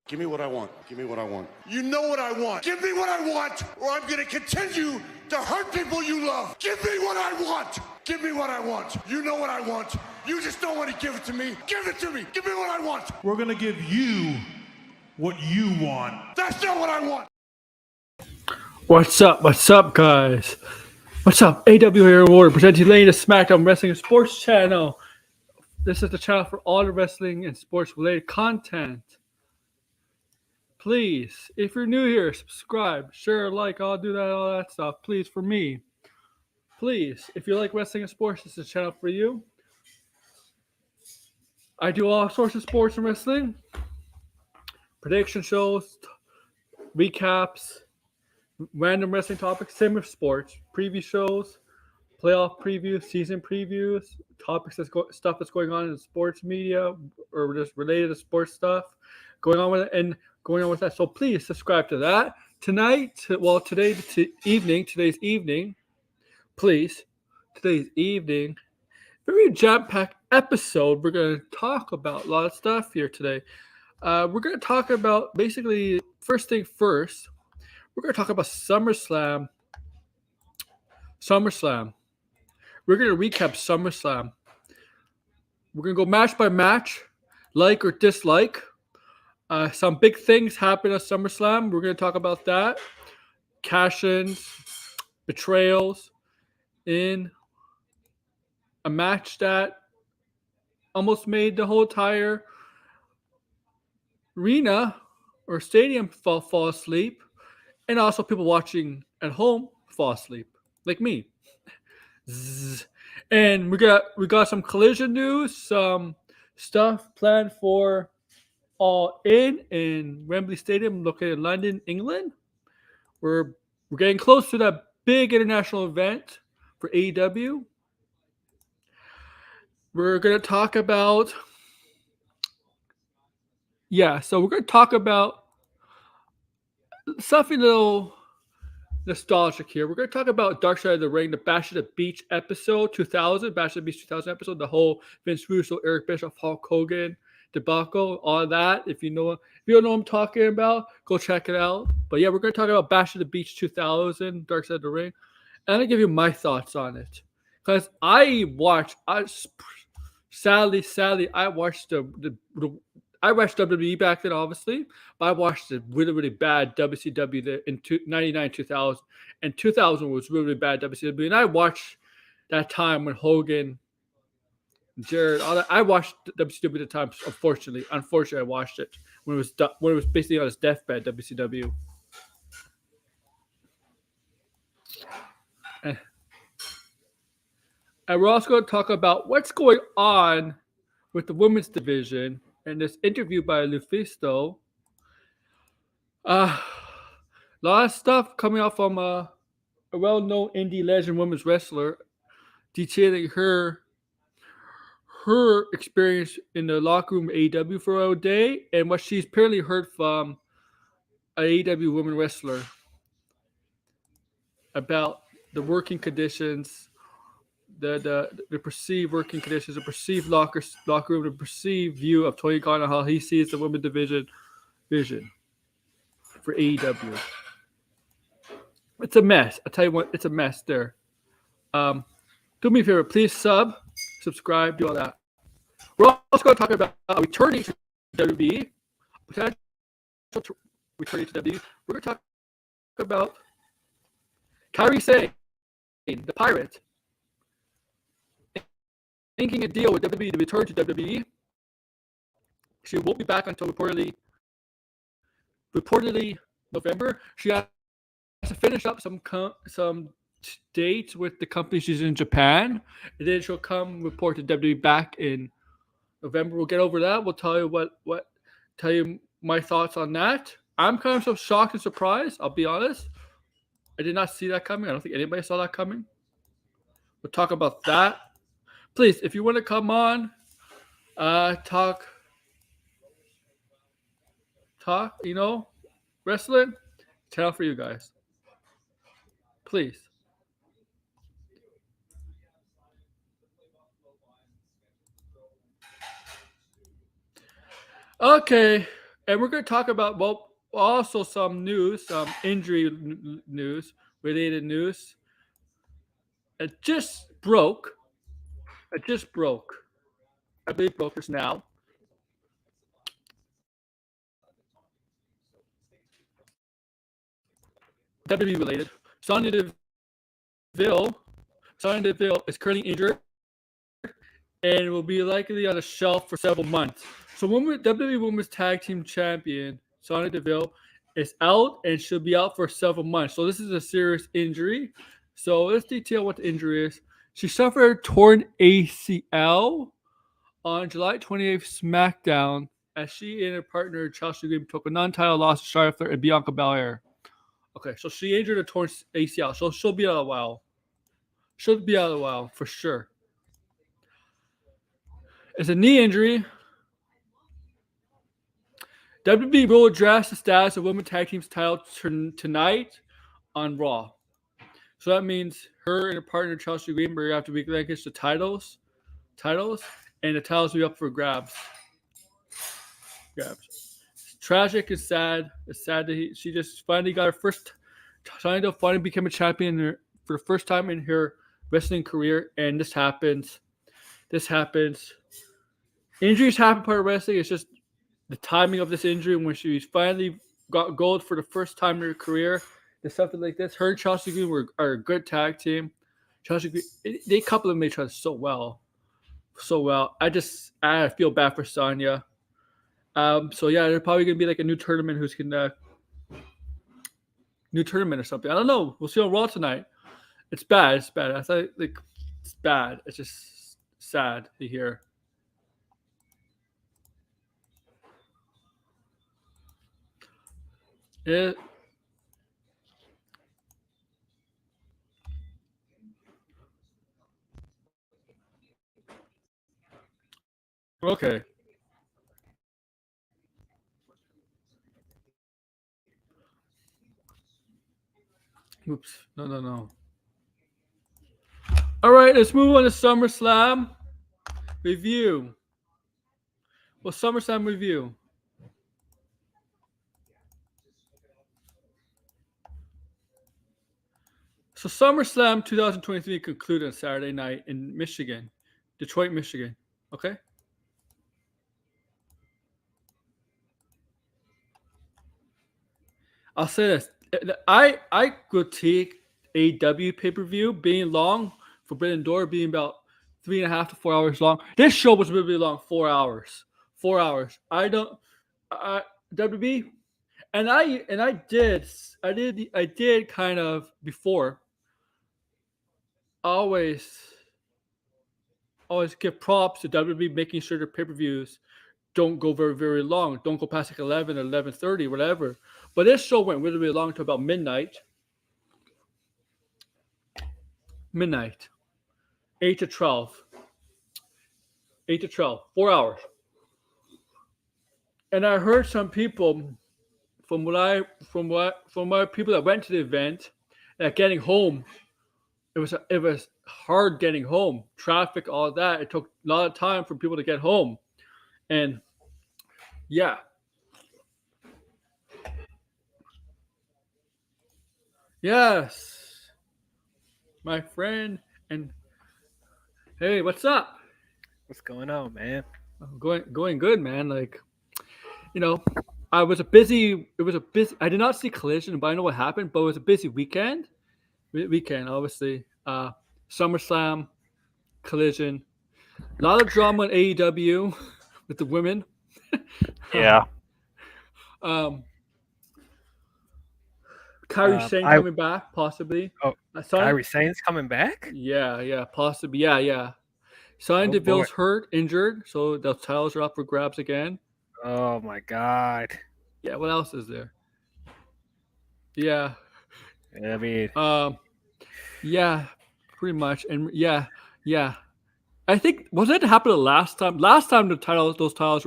Give me what I want. Give me what I want. You know what I want. Give me what I want, or I'm going to continue to hurt people you love. Give me what I want. Give me what I want. You know what I want. You just don't want to give it to me. Give it to me. Give me what I want. We're going to give you what you want. That's not what I want. What's up? What's up, guys? What's up? AW here, Warrior, presenting Lane, the SmackDown Wrestling and Sports channel. This is the channel for all the wrestling and sports related content. Please, if you're new here, subscribe, share, like, I'll do that, all that stuff. Please, for me. Please, if you like wrestling and sports, this is the channel for you. I do all sorts of sports and wrestling. Prediction shows, recaps, random wrestling topics, same with sports, preview shows, playoff previews, season previews, topics stuff that's going on in the sports media or just related to sports stuff going on with it and going on with that. So please subscribe to that. Today's evening, very jam-packed episode. We're going to talk about a lot of stuff here today. We're going to talk about basically first thing first. We're going to talk about SummerSlam. We're going to recap SummerSlam. We're going to go match by match, like or dislike. Some big things happened at SummerSlam. We're going to talk about that. Cash-ins, betrayals in a match that almost made the whole entire arena or stadium fall asleep. And also people watching at home fall asleep, like me. And we got some collision news, some stuff planned for All in Wembley Stadium, located in London, England. We're getting close to that big international event for AEW. We're going to talk about something a little nostalgic here. We're going to talk about Dark Side of the Ring, the Bash at the Beach episode 2000, Bash at the Beach 2000 episode, the whole Vince Russo, Eric Bischoff, Hulk Hogan debacle, all that. If you don't know what I'm talking about, go check it out. But yeah, we're going to talk about Bash at the Beach 2000, Dark Side of the Ring. And I'm going to give you my thoughts on it. Because sadly, I watched I watched WWE back then, obviously, but I watched the really, really bad WCW in 99, 2000. And 2000 was really, really bad WCW. And I watched that time when Hogan, Jared, all that. I watched WCW at the time. Unfortunately, I watched it when it was basically on his deathbed. WCW. And we're also going to talk about what's going on with the women's division and this interview by Lufisto. A lot of stuff coming out from a well-known indie legend women's wrestler detailing her experience in the locker room of AEW for a day and what she's apparently heard from an AEW women wrestler about the working conditions, the perceived working conditions, the perceived locker room, the perceived view of Tony Khan and how he sees the women's division vision for AEW. It's a mess. I tell you what, it's a mess there. Do me a favor, please subscribe, do all that. We're also going to talk about returning to WWE, potential returning to WWE. We're going to talk about Kairi Sane, the Pirate, inking a deal with WWE to return to WWE. She won't be back until reportedly November. She has to finish up some dates with the company she's in Japan, and then she'll come report to WWE back in November. We'll get over that. We'll tell you tell you my thoughts on that. I'm kind of so shocked and surprised. I'll be honest. I did not see that coming. I don't think anybody saw that coming. We'll talk about that. Please, if you want to come on, talk, wrestling, channel for you guys. Please. Okay, And we're going to talk about, well, also some news, some injury news, related news. It just broke. It just broke. I believe broke just now. WWE related. Sonya Deville is currently injured and will be likely on a shelf for several months. So, WWE Women's Tag Team Champion Sonya Deville is out and should be out for several months. So, this is a serious injury. So, let's detail what the injury is. She suffered torn ACL on July 28th SmackDown as she and her partner Chelsea Green took a non-title loss to Charlotte Flair and Bianca Belair. Okay, so she injured a torn ACL, so she'll be out a while. She'll be out a while for sure. It's a knee injury. WWE will address the status of Women's Tag Team's title tonight on Raw. So that means her and her partner Chelsea Greenberg have to relinquish the titles, and the titles will be up for grabs. It's tragic and sad. It's sad that she just finally got her first. Finally became a champion for the first time in her wrestling career, and this happens. Injuries happen part of wrestling. It's just the timing of this injury when she finally got gold for the first time in her career. There's something like this. Her and Chelsea Green are a good tag team. Chelsea Green, they complement each other so well. I feel bad for Sonya. So yeah, there's probably gonna be like a new tournament new tournament or something. I don't know. We'll see on Raw tonight. It's bad. I thought it's bad. It's just sad to hear. Okay. Oops. No. All right, let's move on to SummerSlam review. Well, SummerSlam review. So SummerSlam 2023 concluded on Saturday night in Michigan, Detroit, Michigan. Okay. I'll say this. I critique AEW pay-per-view being long, Forbidden Door being about 3.5 to 4 hours long. This show was really long, 4 hours. 4 hours. WWE, and I did kind of before. Always give props to WWE making sure their pay-per-views don't go very, very long. Don't go past like 11 or 11:30, whatever. But this show went really, really long to about midnight. 8 to 12. 8 to 12. 4 hours. And I heard some people from my people that went to the event that getting home, it was hard getting home. Traffic, all that. It took a lot of time for people to get home. And yeah. Yes. My friend. And hey, what's up? What's going on, man? Going good, man. Like, I did not see Collision, but I know what happened, but it was a busy weekend. Obviously. SummerSlam, Collision. A lot of drama in AEW with the women. Yeah. Kairi Sane coming back, possibly. Oh, Kairi Sane's coming back? Yeah, possibly. Yeah. Sonya Deville's injured, so the titles are up for grabs again. Oh my God. Yeah, what else is there? Yeah. I mean, yeah, pretty much. And yeah. I think wasn't it happen the last time? Last time those titles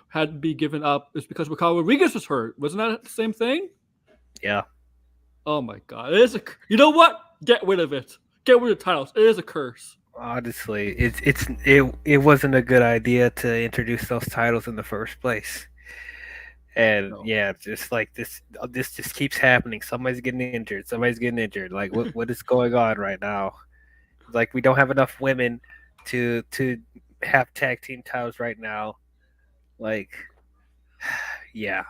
had to be given up is because Raquel Rodriguez was hurt. Wasn't that the same thing? Yeah. Oh my God! You know what? Get rid of it. Get rid of the titles. It is a curse. Honestly, it wasn't a good idea to introduce those titles in the first place. And No. yeah, just like this just keeps happening. Somebody's getting injured. Somebody's getting injured. Like what is going on right now? Like we don't have enough women to have tag team titles right now. Like, yeah,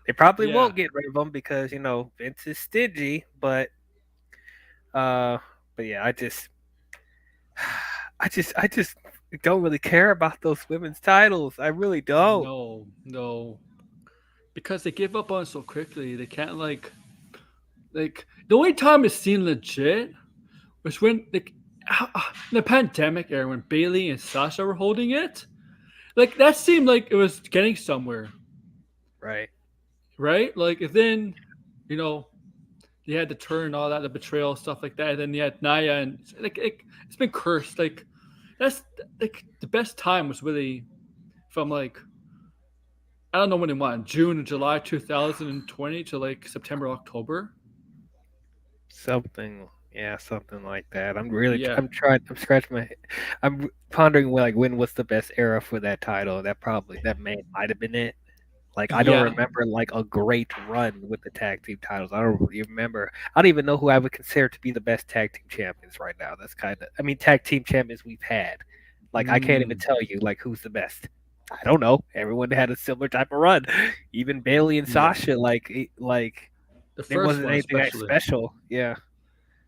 they probably Yeah. won't get rid of them because Vince is stingy. Uh, but yeah, I just don't really care about those women's titles. I really don't. No. No. Because they give up on it so quickly. They can't like the only time it seemed legit was when like in the pandemic era when Bailey and Sasha were holding it. Like that seemed like it was getting somewhere, Right. right? Like and then, you know, you had the turn, all that, the betrayal stuff like that. And then you had Naya, and it's been cursed. Like that's like the best time was really from like I don't know when it went, June and July 2020 to like September, October. Something, yeah, something like that. Yeah, I'm trying, I'm scratching my head. Pondering when was the best era for that title. Might have been it. Like I don't yeah, remember like a great run with the tag team titles. I don't really remember. I don't even know who I would consider to be the best tag team champions right now. That's I mean, tag team champions we've had. Like I can't even mm, tell you like who's the best. I don't know. Everyone had a similar type of run. Even Bailey and yeah. Sasha, like The there first wasn't one, anything that especially. special. Yeah.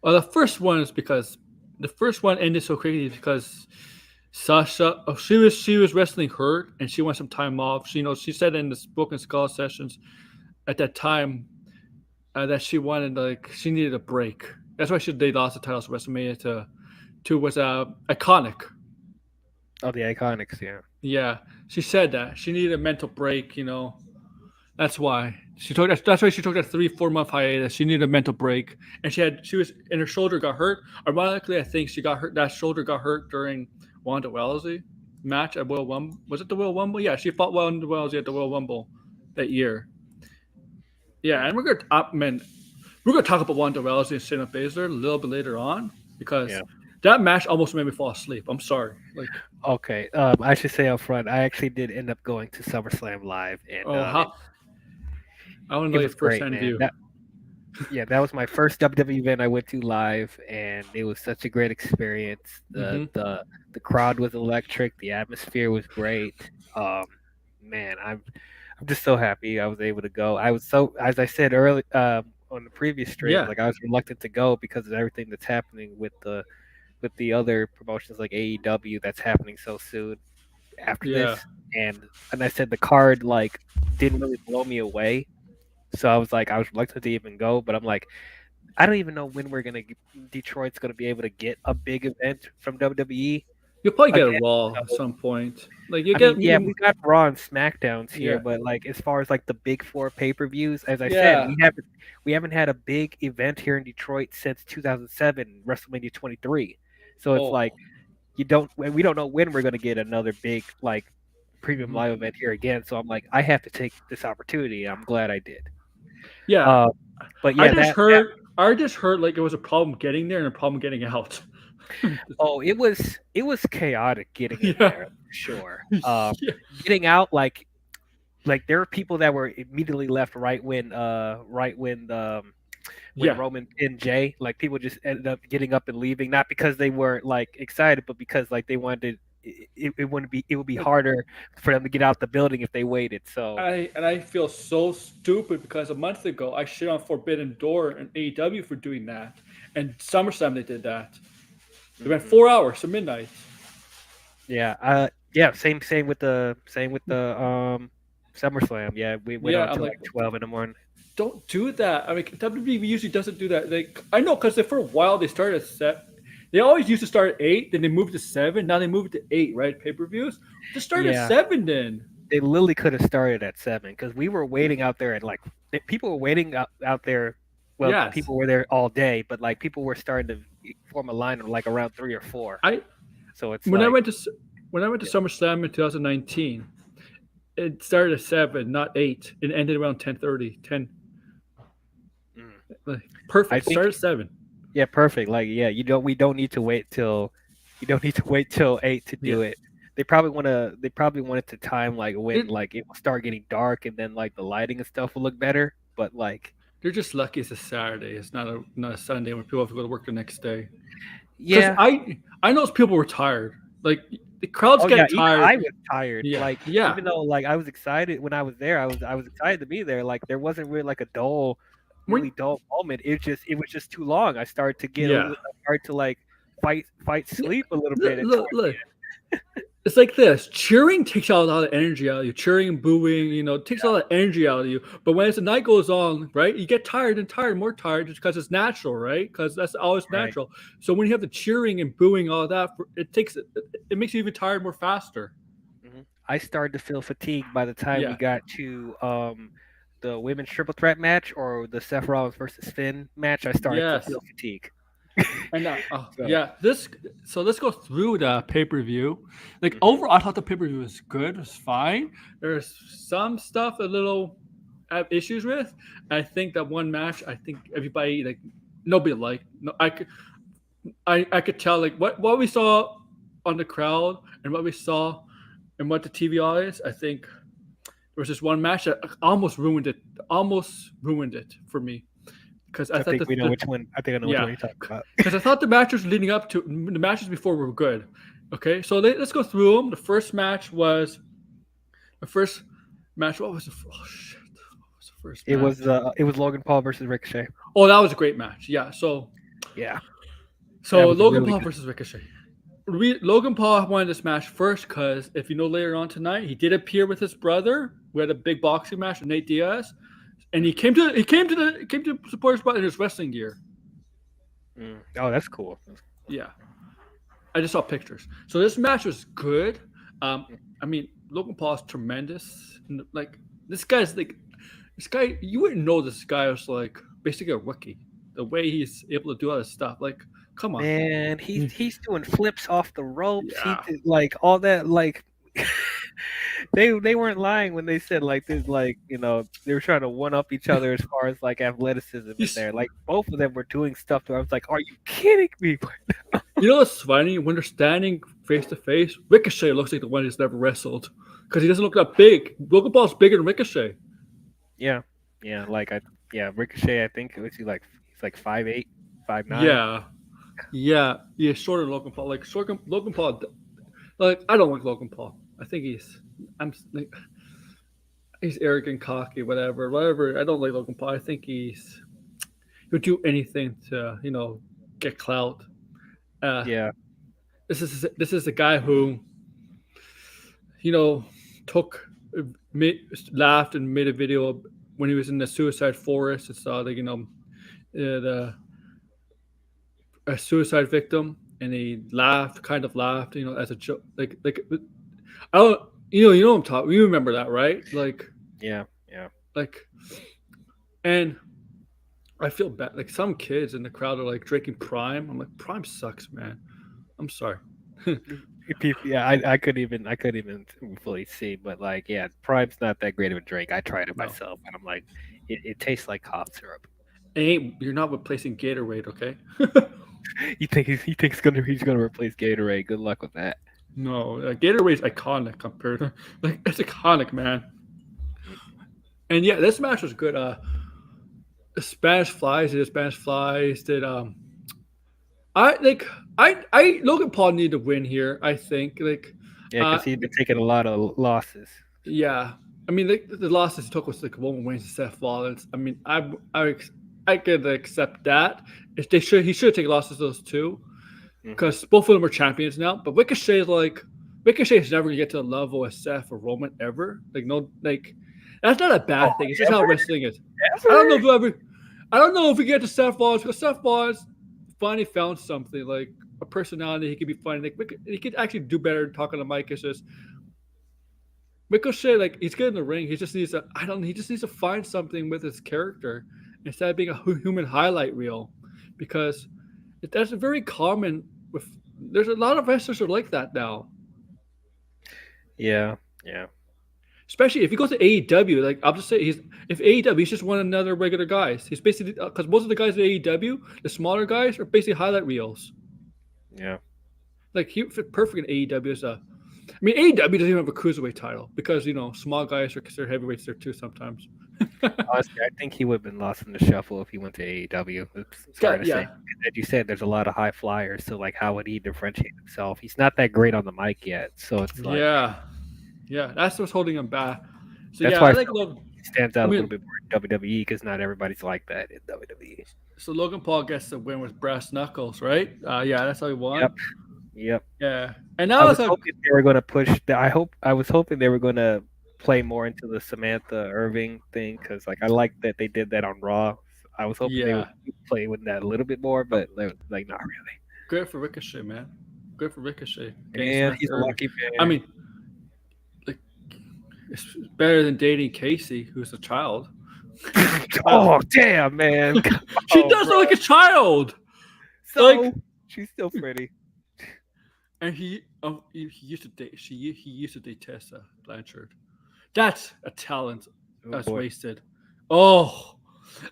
Well, the first one is because the first one ended so quickly because Sasha, she was wrestling hurt and she wanted some time off. She said in the spoken skull sessions at that time that she wanted she needed a break. That's why they lost the titles of WrestleMania to was iconic. Oh, the Iconics, yeah. Yeah, she said that she needed a mental break. That's why she took that. That's why she took that 3-4 month hiatus. She needed a mental break, and she was and her shoulder got hurt. Ironically, I think she got hurt. That shoulder got hurt during Wanda Wellesley match at Royal Rumble. Was it the Royal Rumble? Yeah, she fought Wanda Wellesley at the Royal Rumble that year. Yeah, and we're gonna talk about Wanda Wellesley and Shayna Baszler a little bit later on because Yeah. that match almost made me fall asleep. I'm sorry. Okay. I should say up front, I actually did end up going to SummerSlam live, and Oh, how I want to it know your was first great, hand man. view. That was my first WWE event I went to live, and it was such a great experience. Mm-hmm. The crowd was electric. The atmosphere was great. Man, I'm just so happy I was able to go. I was so, as I said early on the previous stream, Yeah, like I was reluctant to go because of everything that's happening with the other promotions like AEW that's happening so soon after yeah. this. And I said the card like didn't really blow me away. So I was reluctant to even go, but I'm like, I don't even know when Detroit's gonna be able to get a big event from WWE You'll probably get a again. Raw at So, some point. Like you I mean, get yeah, you, we got Raw and SmackDowns here, yeah, but like as far as like the big four pay-per-views, as I said, yeah. we haven't had a big event here in Detroit since 2007 WrestleMania 23. So it's Oh, like we don't know when we're gonna get another big like premium mhm. live event here again. So I'm like, I have to take this opportunity. I'm glad I did. Yeah. Uh, but I yeah, just that heard. I just heard like it was a problem getting there and a problem getting out. oh, it was chaotic getting in Yeah. there for sure. Yeah. Getting out like there were people that were immediately left when Yeah. Roman pinned Jay. Like people just ended up getting up and leaving, not because they weren't like excited, but because like they wanted it would be Like harder for them to get out the building if they waited. So I feel so stupid because a month ago I shit on Forbidden Door and AEW for doing that, and SummerSlam they did that. They went mhm. 4 hours to midnight. Yeah, same with the SummerSlam. Yeah, we went Yeah, on I'm till like, like 12 in the morning. don't do that. I mean, WWE usually doesn't do that. Like, I know because for a while they started at set. They always used to start at 8, then they moved to 7. Now they moved to 8, right? Pay per views. Just start at Yeah, 7 then. they literally could have started at 7 because we were waiting out there at like people were waiting out there. Well, Yes, people were there all day, but like people were starting to form a line of like around 3 or 4. I So it's when I like, went to when I went to yeah, SummerSlam in 2019, it started at 7, not 8. It ended around 10:30, 10. mm. Like, I perfect. Start think at 7. yeah, perfect. Like yeah, you don't need to wait till 8 to Yeah, do it. they probably want it to time like when It, like it will start getting dark and then like the lighting and stuff will look better. But like, they're just lucky it's a Saturday. It's not a Sunday when people have to go to work the next day. Because yeah, I know people were tired. Like the crowds oh yeah, get even tired. I was tired. Yeah, Like yeah. even though like I was excited when I was there, I was excited to be there. Like there wasn't really like a When, really dull moment. It was just too long. I started to get yeah. I started to like fight Yeah. sleep a little Look, bit. look, look. It's like this. Cheering takes out a lot of energy out of you. Cheering and booing, it takes a lot of energy out of you. But when as the night goes on, right, you get tired and tired, more tired, just because it's natural, right? Because that's always Right. natural. So when you have the cheering and booing, all that, it makes you even tired more faster. I started to feel fatigued by the time we Yeah. got to the women's triple threat match or the Seth Rollins versus Finn match. I started to Yes. feel fatigue. And So yeah, let's go through the pay per view. Like mhm. overall, I thought the pay per view was good, it was fine. There's some stuff a little I have issues with. I think that one match, I think everybody like nobody liked. No, I could tell like what we saw on the crowd and what we saw and what the TV audience. I think there was this one match that almost ruined it for me because I I thought think we know which one. I think I know which one yeah, you're talking about. because I thought the matches leading up to the matches before were good. Okay, so let's go through them. The first match was the first match. What was the oh shit? What was the first match? It was Logan Paul versus Ricochet. Oh, that was a great match. Yeah. So Yeah, that so was a Logan really Paul good. versus Ricochet. Logan Paul won this match first because if you know later on tonight, he did appear with his brother. We had a big boxing match with Nate Diaz, and he came to support his brother in his wrestling gear. Oh, that's cool. Yeah. I just saw pictures. So this match was good. I mean, Logan Paul is tremendous. Like this guy, you wouldn't know this guy was like basically a rookie. The way he's able to do all this stuff, like, come on, Man, he's doing flips off the ropes. He yeah. did like all that. Like they weren't lying when they said like this. Like they were trying to one up each other as far as like athleticism in He's, there. Like both of them were doing stuff. That I was like, are you kidding me? you know what's funny? When they're standing face to face, Ricochet looks like the one who's never wrestled because he doesn't look that big. Logan Paul's bigger than Ricochet. Yeah, yeah. Ricochet. I think he's like 5'8", 5'9". Yeah, shorter than Logan Paul. Like Logan Paul. Like I don't like Logan Paul. I think he's arrogant, cocky, whatever. I don't like Logan Paul. I think he'll do anything to get clout. Uh, Yeah, this is a guy who took laughed and made a video when he was in the suicide forest and saw the a suicide victim and he kind of laughed as a joke like I don't you know what I'm talking you remember that right yeah. like and I feel bad like some kids in the crowd are like drinking Prime. I'm like Prime sucks, man. I'm sorry. Yeah, I couldn't even fully see, but like, yeah, Prime's not that great of a drink. I tried it No, myself, and I'm like, it tastes like cough syrup. you're not replacing Gatorade, okay? You think he's gonna replace Gatorade? Good luck with that. No, Gatorade's iconic compared to like it's iconic, man. And yeah, this match was good. Spanish Flies did I Logan Paul needed to win here. I think Yeah, because he'd been taking a lot of losses. yeah. I mean the losses he took was like Roman Reigns and Seth Rollins. I mean I could accept that. If he should have taken losses to those two because both of them are champions now. But Ricochet is never gonna get to the level of Seth or Roman ever. That's not a bad thing. It's just how wrestling is. I don't know if we get to Seth Rollins because Seth Rollins finally found something like a personality he could be funny. Like he could actually do better talking to Mike. It's just Ricochet, like he's good in the ring. He just needs to find something with his character instead of being a human highlight reel, because that's very common. There's a lot of wrestlers are like that now. Yeah. Especially if you go to AEW, like I'll just say if AEW, he's just one of another regular guys. He's basically because most of the guys at AEW, the smaller guys, are basically highlight reels. Yeah. Like he fit perfect in AEW as I mean, AEW doesn't even have a cruiserweight title because small guys are considered heavyweights there too sometimes. Honestly, I think he would have been lost in the shuffle if he went to AEW. It's hard to say. As you said, there's a lot of high flyers, so like, how would he differentiate himself? He's not that great on the mic yet, so it's like, yeah, that's what's holding him back. So that's yeah, why I like Logan. he stands out a little bit more in WWE because not everybody's like that in WWE. So Logan Paul gets the win with brass knuckles, right? Yeah, that's how he won. Yep. Yeah, and now I was hoping they were going to push. I was hoping they were going to play more into the Samantha Irving thing because, like, I like that they did that on Raw. I was hoping they would play with that a little bit more, but like, not really. Good for Ricochet, man. Good for Ricochet. And he's a lucky man. I mean, like, it's better than dating Casey, who's a child. Oh damn, man! She does look like a child. So like, she's still pretty. And he used to date. He used to date Tessa Blanchard. That's a talent that's wasted. Oh,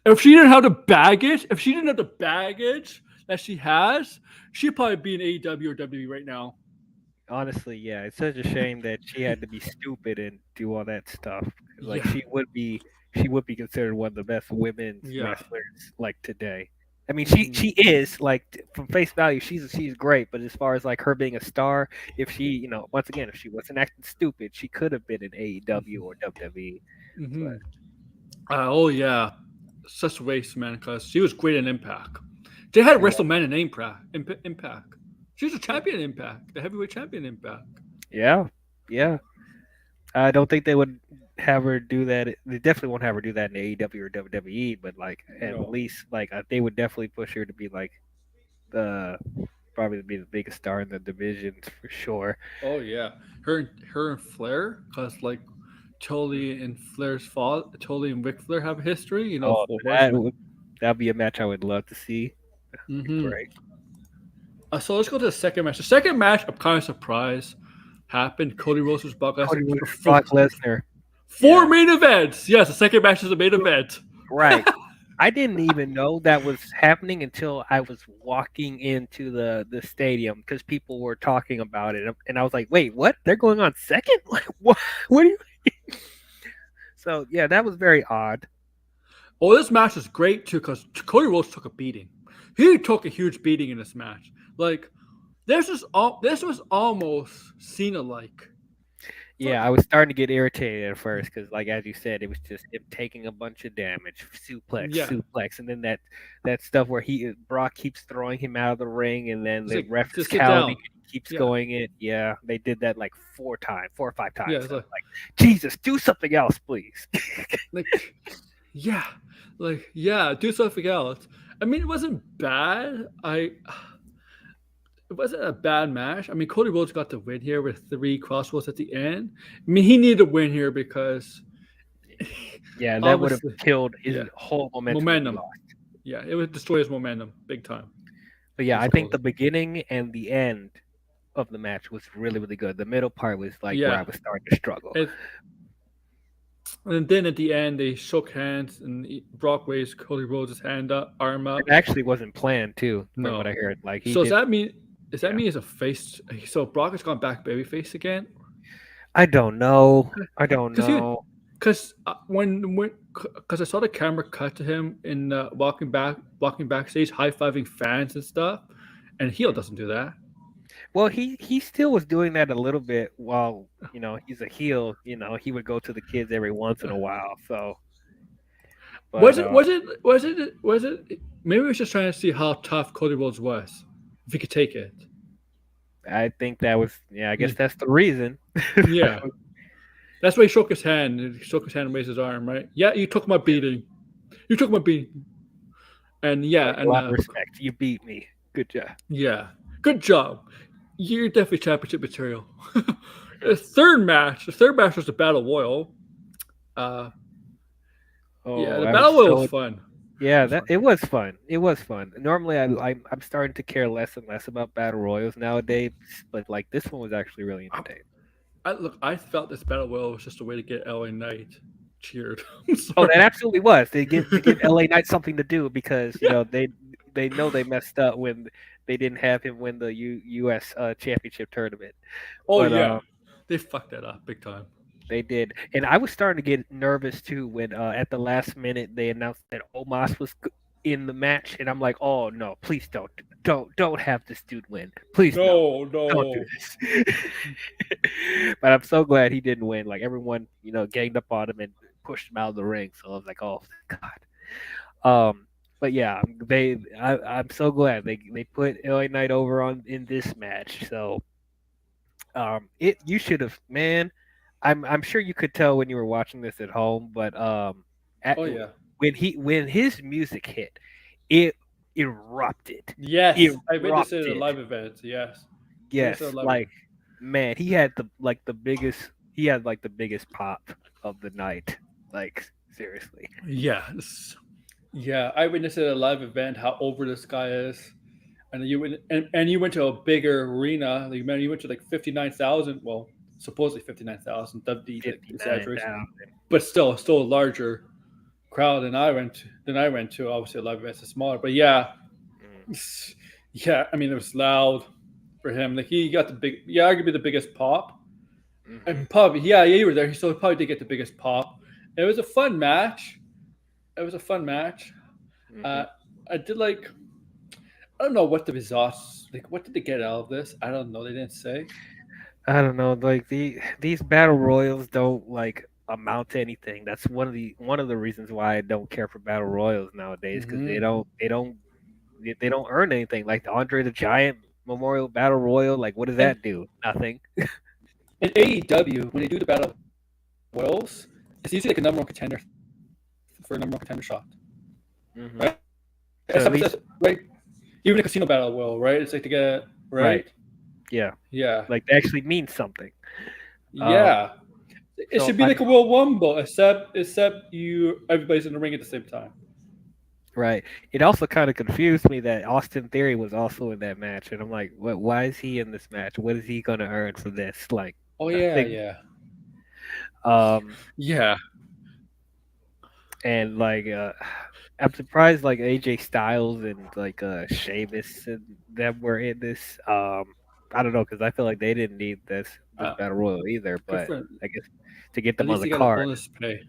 if she didn't have the baggage, that she has, she'd probably be in AEW or WWE right now. Honestly, yeah, it's such a shame that she had to be stupid and do all that stuff. Like, she would be considered one of the best women's wrestlers like today. I mean, she is, like, from face value, she's great. But as far as like her being a star, if she, once again, if she wasn't acting stupid, she could have been in AEW or WWE. Mm-hmm. Oh yeah, such a waste, man. Because she was great in Impact. They had WrestleMania in Impact. She was a champion in Impact, the heavyweight champion in Impact. Yeah. I don't think they would have her do that. They definitely won't have her do that in AEW or WWE, but like at least like they would definitely push her to be like probably be the biggest star in the divisions for sure. Oh yeah, her and Flair, because like Tully and Ric Flair have a history. That'd be a match I would love to see. Mm-hmm. Great. So let's go to the second match. The second match, I'm kind of surprised happened. Cody Rhodes versus Brock Lesnar. 4 main events. Yes, the second match is a main event. Right. I didn't even know that was happening until I was walking into the stadium because people were talking about it, and I was like, "Wait, what? They're going on second? Like, what? What do you mean?" So yeah, that was very odd. Oh, this match was great too because Cody Rhodes took a beating. He took a huge beating in this match. Like, this was almost Cena-like. Yeah, I was starting to get irritated at first because, like, as you said, it was just him taking a bunch of damage, suplex, and then that stuff where Brock keeps throwing him out of the ring, and then the ref is counting and keeps going in. Yeah, they did that like 4 or 5 times. Yeah, like, Jesus, do something else, please. Do something else. I mean, it wasn't bad. It wasn't a bad match. I mean, Cody Rhodes got the win here with 3 crossroads at the end. I mean, he needed a win here because that would have killed his whole momentum. Yeah, it would destroy his momentum big time. But yeah, I think the beginning and the end of the match was really, really good. The middle part was like where I was starting to struggle. And then at the end, they shook hands, and Brock raised Cody Rhodes' arm up. It actually wasn't planned, too, from what I heard. Like, does that mean he's a face? So Brock has gone back babyface again? I don't know. Because I saw the camera cut to him in walking backstage, high fiving fans and stuff, and heel doesn't do that. Well, he still was doing that a little bit while he's a heel. He would go to the kids every once in a while. So, but, was it? Maybe we were just trying to see how tough Cody Rhodes was, if he could take it. I think that was. Yeah, I guess that's the reason. Yeah, that's why he shook his hand. He shook his hand and raised his arm. Right? Yeah, you took my beating. And a lot of respect. You beat me. Good job. Yeah, good job. You're definitely championship material. The third match was the Battle Royal. The Battle Royal was fun. Yeah, it was fun. It was fun. Normally, I'm starting to care less and less about Battle Royals nowadays, but like this one was actually really entertaining. I felt this Battle Royal was just a way to get LA Knight cheered. Oh, that absolutely was. They give LA Knight something to do because they know they messed up when they didn't have him win the U.S. championship tournament. Oh, They fucked that up big time. They did, and I was starting to get nervous too when at the last minute they announced that Omos was in the match, and I'm like, oh no, please don't have this dude win, please no, don't do this. But I'm so glad he didn't win. Like everyone, ganged up on him and pushed him out of the ring. So I was like, oh thank God. But yeah, I'm so glad they put LA Knight over in this match. So you should have, man. I'm sure you could tell when you were watching this at home, but Oh yeah. when his music hit, it erupted. Yes, I witnessed it at a Erupted. live event. Yes. Yes, like man, he had the biggest pop of the night. Like seriously. Yes. Yeah, I witnessed it at a live event. How over this guy is, and you went to a bigger arena. Like, man, you went to like 59,000. Well, supposedly 59,000. That'd be like exaggeration, but still a larger crowd than I went to. Obviously, a live event is smaller, but yeah, yeah. I mean, it was loud for him. Like he got arguably the biggest pop. And probably, yeah, you were there. So he probably did get the biggest pop. It was a fun match. I did like. I don't know what the results like. What did they get out of this? I don't know. They didn't say. I don't know. Like these battle royals don't like amount to anything. That's one of the reasons why I don't care for battle royals nowadays because they don't earn anything. Like the Andre the Giant Memorial Battle Royal, like what does that do? Nothing. In AEW, when they do the battle royals, it's usually like a number one contender for a number one contender shot, right? So right. Even a casino battle royal, right? It's like to get right. Yeah. Yeah. Like they actually means something. Yeah. It should be like a World Rumble, except everybody's in the ring at the same time. Right. It also kind of confused me that Austin Theory was also in that match, and I'm like, what? Why is he in this match? What is he going to earn for this? Like, oh nothing. yeah. Yeah. And like, I'm surprised like AJ Styles and like Sheamus and them were in this. I don't know because I feel like they didn't need this battle royal either, but I guess to get them on the card. Bonus pay.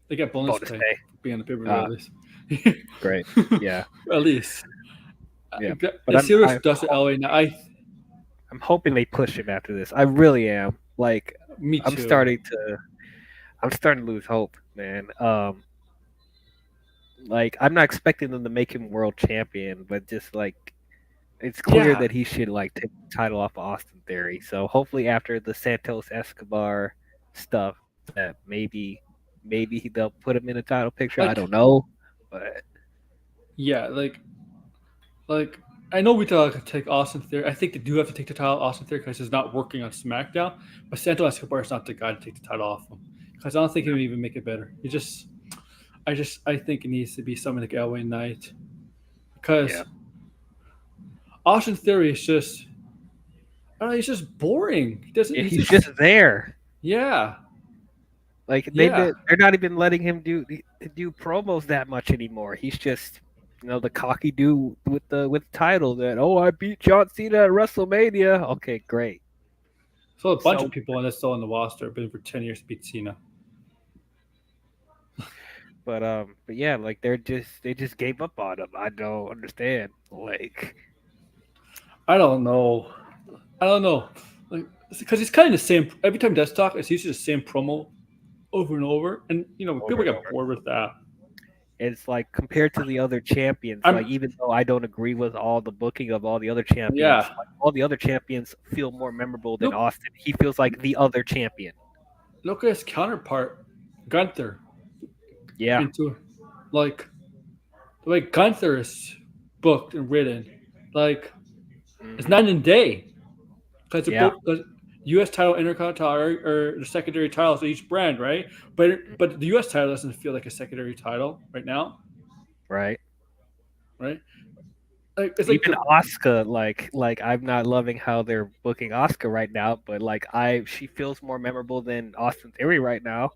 They got bonus pay for being on the pay-per-view at least. Great, yeah. At least. Yeah, but I'm serious. I'm hoping they push him after this. I really am. Like, me too. I'm starting to lose hope, man. Like I'm not expecting them to make him world champion, but just like it's clear that he should like take the title off of Austin Theory. So hopefully after the Santos Escobar stuff, that maybe they'll put him in a title picture. I don't know, but yeah, like I know we take Austin Theory. I think they do have to take the title off Austin Theory because he's not working on SmackDown. But Santos Escobar is not the guy to take the title off him because I don't think he would even make it better. I think it needs to be someone like LA Knight because Austin Theory is just, I don't know, he's just boring. He doesn't. He's just there. Yeah. Like they're not even letting him do promos that much anymore. He's just the cocky dude with the title that I beat John Cena at WrestleMania. Okay, great. So a bunch of people that's still on the roster have been for 10 years to beat Cena. But yeah, like they just gave up on him. I don't understand. Like, I don't know. Like, because it's kind of the same every time Death Talk. It's usually the same promo over and over, and people get bored with that. It's like compared to the other champions. Like even though I don't agree with all the booking of all the other champions, like, all the other champions feel more memorable than Austin. He feels like the other champion. Look at his counterpart, Gunther. Yeah. Like the way Gunther is booked and written, like it's night and day. Because the U.S. title, Intercontinental, or the secondary titles of each brand, right? But the U.S. title doesn't feel like a secondary title right now. Right. Like, it's even Asuka, like I'm not loving how they're booking Asuka right now, but like she feels more memorable than Austin Theory right now.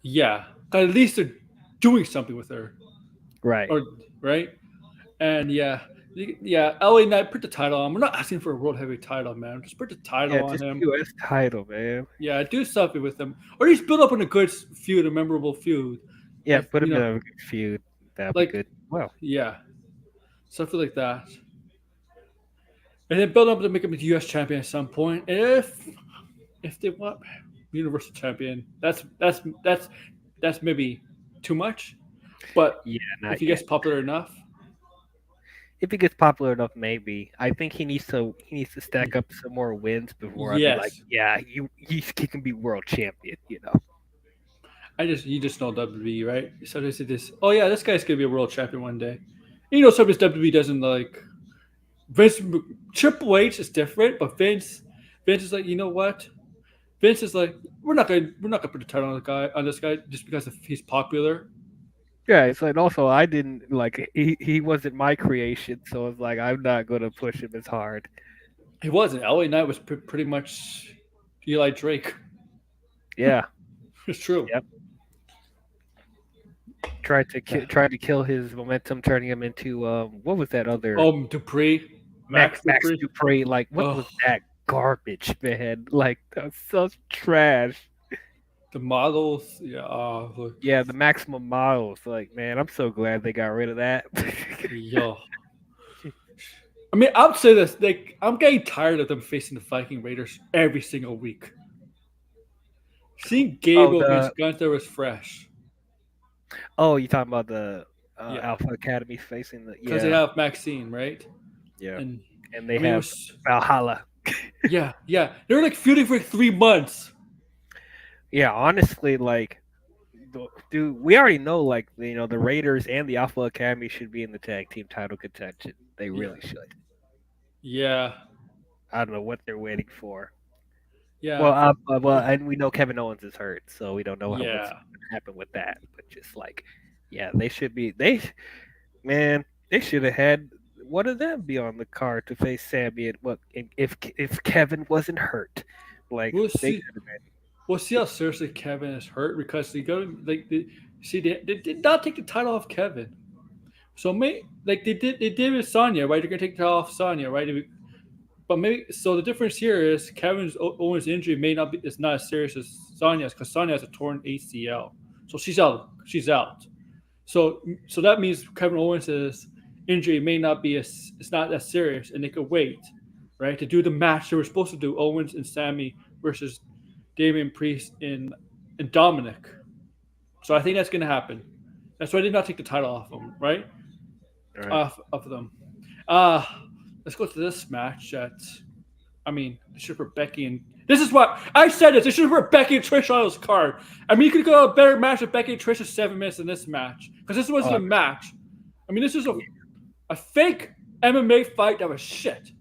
Yeah, at least they're doing something with her, right? Right, and yeah, Yeah, LA Knight, put the title on. We're not asking for a world heavy title, man. Just put the title Yeah, on just him. US title, man. Yeah, do something with him, or just build up in a good feud, a memorable feud. Yeah, Like put him in a good feud. That'd be like good. Well, yeah, something like that, and then build up to make him a U.S. champion at some point. If they want Universal champion, that's maybe too much, but yeah, if not he yet. gets popular enough, If he gets popular enough, maybe. I think he needs to stack up some more wins before I'd be like, yes. yeah, he can be world champion. You know. You just know WWE, right? So they say this. Oh yeah, this guy's gonna be a world champion one day. You know, sometimes WWE doesn't like Vince. Triple H is different, but Vince is like, you know what? Vince is like, we're not gonna put the title on this guy just because he's popular. Yeah, it's like also I didn't like he wasn't my creation, so it's like I'm not gonna push him as hard. He wasn't. LA Knight was pretty much Eli Drake. Yeah, It's true. yep. Tried to kill his momentum, turning him into what was that other Dupree, Max Dupree. Dupree? Like what Oh, was that garbage, man? Like that's such trash. the models. Yeah. Look. Yeah, the maximum models. Like man, I'm so glad they got rid of that. Yo. I mean, I would say this. I'm getting tired of them facing the Viking Raiders every single week. Seeing oh Gable the against Gunther was fresh. oh you talking about the Yeah, Alpha Academy facing the because they yeah have Maxine, right? yeah, And and they I mean, it have was Valhalla. yeah. They were like feuding for 3 months. Yeah, honestly, like, dude, we already know, like, the Raiders and the Alpha Academy should be in the tag team title contention. They Yeah, really should. yeah, I don't know what they're waiting for. yeah, Well, and we know Kevin Owens is hurt, so we don't know what's going yeah. to happen with that. But just like, yeah, they should be. Man, they should have had one of them be on the card to face Sammy. And what if Kevin wasn't hurt? Like We'll they see. could have been. We'll see how seriously Kevin is hurt because they did not take the title off Kevin. So they did with Sonya, right? They're gonna take the title off Sonya, right? But maybe so. The difference here is Owens' injury may not be is not as serious as Sonya's because Sonya has a torn ACL, so she's out. She's out. So that means Kevin Owens' injury may not be as it's not as serious, and they could wait, right, to do the match they were supposed to do: Owens and Sammy versus Damian Priest and Dominic. So I think that's going to happen. That's why I did not take the title off them, right? All right. Off of them. Uh let's go to this match. They should put Becky and this is what I said. This they should put Becky and Trish on this card. I mean, you could go a better match with Becky and Trish in 7 minutes than this match because this wasn't a match. I mean, this is a fake MMA fight that was shit.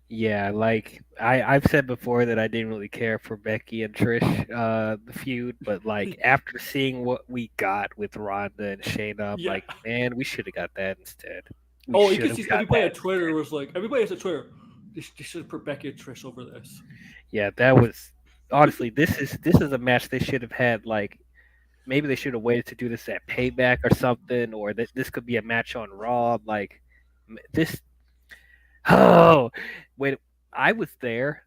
Yeah, like I've said before that I didn't really care for Becky and Trish, the feud, but like after seeing what we got with Ronda and Shayna, I'm Yeah. like, man, we should have got that instead. You can see everybody on Twitter was like, everybody on Twitter, they should put Becky and Trish over this. Yeah, that was honestly this is a match they should have had. Like maybe they should have waited to do this at Payback or something, or this could be a match on Raw. Like this. Oh, when I was there,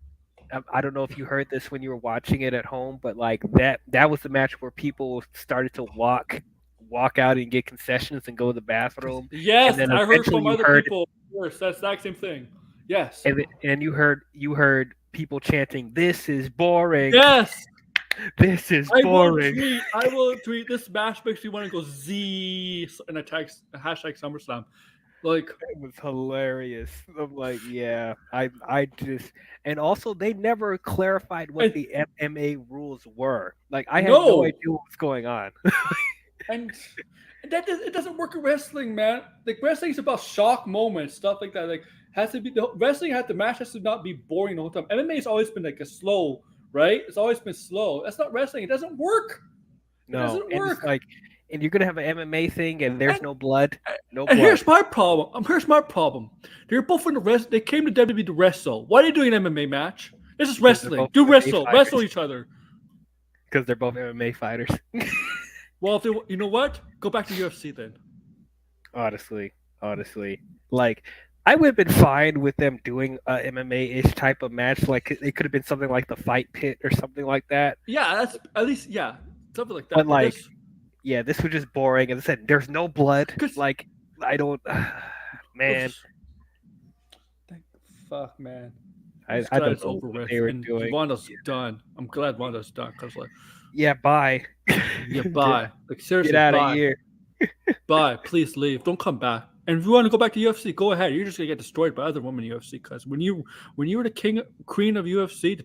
I don't know if you heard this when you were watching it at home, but like that was the match where people started to walk out and get concessions and go to the bathroom. Yes, and then I heard from other heard, people. Yes, that's the exact same thing. Yes. and you heard people chanting, "This is boring. Yes. This is I boring." will tweet. This match makes me want to go Z and hashtag SummerSlam. Like It was hilarious. I'm like, yeah, I just, and also they never clarified what the MMA rules were. Like I had no idea what was going on. and it doesn't work in wrestling, man. Like wrestling is about shock moments, stuff like that. Like has to be the match has to not be boring the whole time. MMA has always been like a slow, right? It's always been slow. That's not wrestling. It doesn't work. No, it doesn't work. It's like, and you're gonna have an MMA thing, and there's no blood. No blood. And here's my problem. They're both in the rest. They came to WWE to wrestle. Why are they doing an MMA match? This is wrestling. Do wrestle each other. Because they're both MMA fighters. Well, you know what? Go back to UFC then. Honestly, Like, I would have been fine with them doing a MMA-ish type of match. Like, it could have been something like the Fight Pit or something like that. Yeah, that's at least something like that. But But like, this, yeah, this was just boring. And I said, there's no blood. cause Like, I don't, man, thank fuck, man. I, I'm just I glad don't it's know over what with they were and doing. Wanda's done. I'm glad Wanda's done because like, Yeah, bye. yeah, bye. Like seriously, Get out of bye, here. bye. Please leave. Don't come back. And if you want to go back to UFC, go ahead. You're just gonna get destroyed by other women in UFC because when you were the queen of UFC,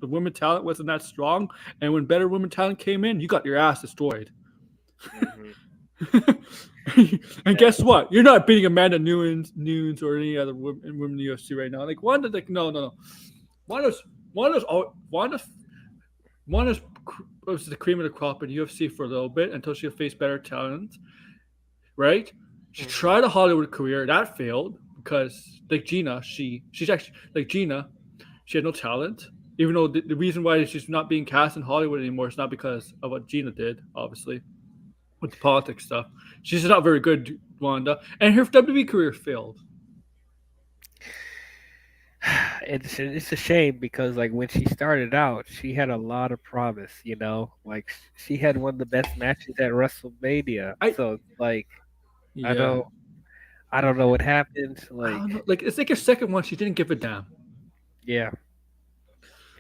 the women talent wasn't that strong, and when better women talent came in, you got your ass destroyed. Mhm. And guess what? You're not beating Amanda Nunes or any other women in the UFC right now. Like Wanda, like no. Wanda's Wanda's Wanda's was the cream of the crop in UFC for a little bit until she faced better talent. Right? She tried a Hollywood career that failed because like Gina, she's actually like Gina. She had no talent. Even though the reason why she's not being cast in Hollywood anymore is not because of what Gina did, obviously with the politics stuff. She's not very good, Wanda, and her WWE career failed. It's a shame because like when she started out, she had a lot of promise. Like she had one of the best matches at WrestleMania. I So like I yeah, don't I don't know what happened. I Like don't know. Like it's like her second one, she didn't give a damn, yeah,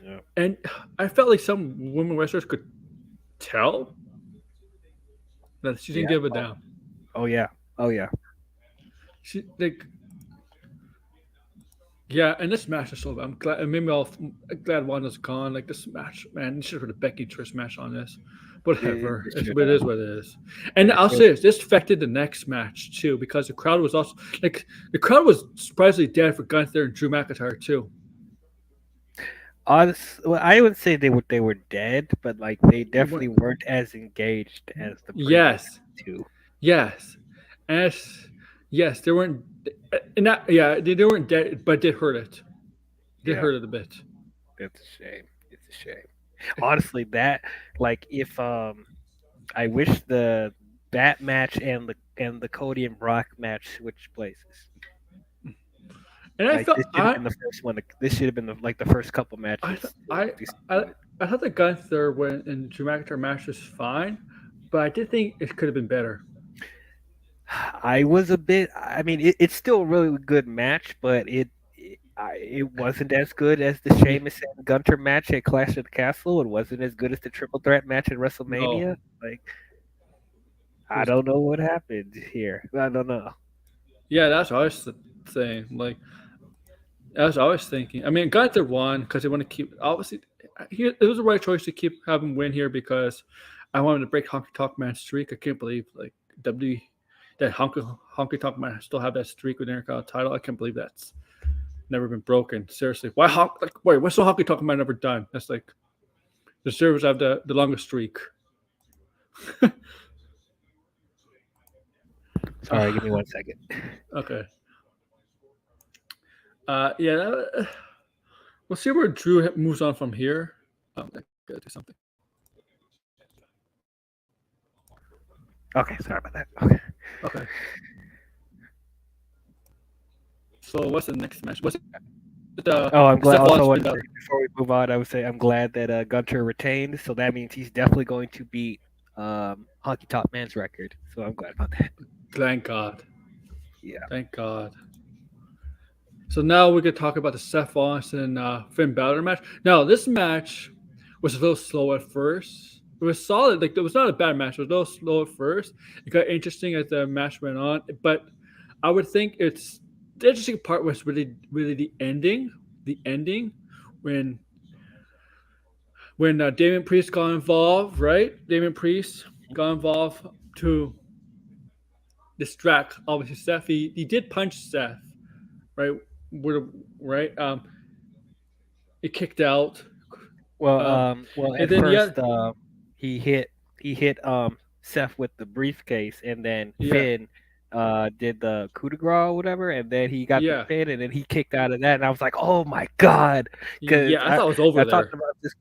yeah, and I felt like some women wrestlers could tell that she didn't yeah. give a damn. Oh yeah, oh yeah. She like yeah, and this match is so bad. I'm glad. And maybe I'm glad Wanda's gone. Like this match, man, you should have put a Becky Trish match on this. Whatever. It It's should what it have. is. What it is. And It I'll should. say this affected the next match too because the crowd was also like the crowd was surprisingly dead for Gunther and Drew McIntyre too. Well, I would say they were dead, but like they They definitely weren't. weren't as engaged as the previous Yes. two. Yes. As yes, they weren't. And that yeah, they weren't dead, but did hurt it. Did Yeah, hurt it a bit. it's a shame. It's a shame. Honestly, that like if I wish that match and the Cody and Brock match switched places. And I Like felt this should have been the first one. This should have been the first couple I th- matches. I This- I I thought the Gunther when in Drew McIntyre match was fine, but I did think it could have been better. I was a bit. I mean, it's still a really good match, but it wasn't as good as the Yeah, Sheamus and Gunter match at Clash of the Castle. It wasn't as good as the Triple Threat match at no, WrestleMania. Like it I was. don't know what happened here. I don't know. Yeah, that's what I was saying. Like that's what I was thinking. I mean, Gunther won because they want to keep. Obviously, it was the right choice to keep having win here because I wanted to break Honky Tonk Man's streak. I can't believe like W that Honky Tonk Man still have that streak with Intercontinental title. I can't believe that's never been broken. Seriously, why wait? What's the Honky Tonk Man never done? That's like the servers have the longest streak. Sorry, give me 1 second. Okay. Yeah. We'll see where Drew moves on from here. I gotta do something. Okay, sorry about that. Okay. Okay. So what's the next match? What's the Oh, I'm glad. Seth Also, Rollins pinned up? before we move on, I would say I'm glad that Gunter retained. So that means he's definitely going to beat Honky Tonk Man's record. So I'm glad about that. Thank God. Yeah. Thank God. So now we could talk about the Seth Rollins and Finn Balor match. Now this match was a little slow at first. It was solid. Like it was not a bad match. It was a little slow at first. It got interesting as the match went on. But I would think it's the interesting part was really the ending. The ending when Damian Priest got involved, right? Damian Priest got involved to distract obviously Seth. He did punch Seth, right? Right? He kicked out. Well, And at then first, he hit Seth with the briefcase, and then yeah, Finn did the coup de grace or whatever, and then he got the yeah, pin, and then he kicked out of that, and I was like, oh my god, because yeah. I thought it was over I talked there. about this.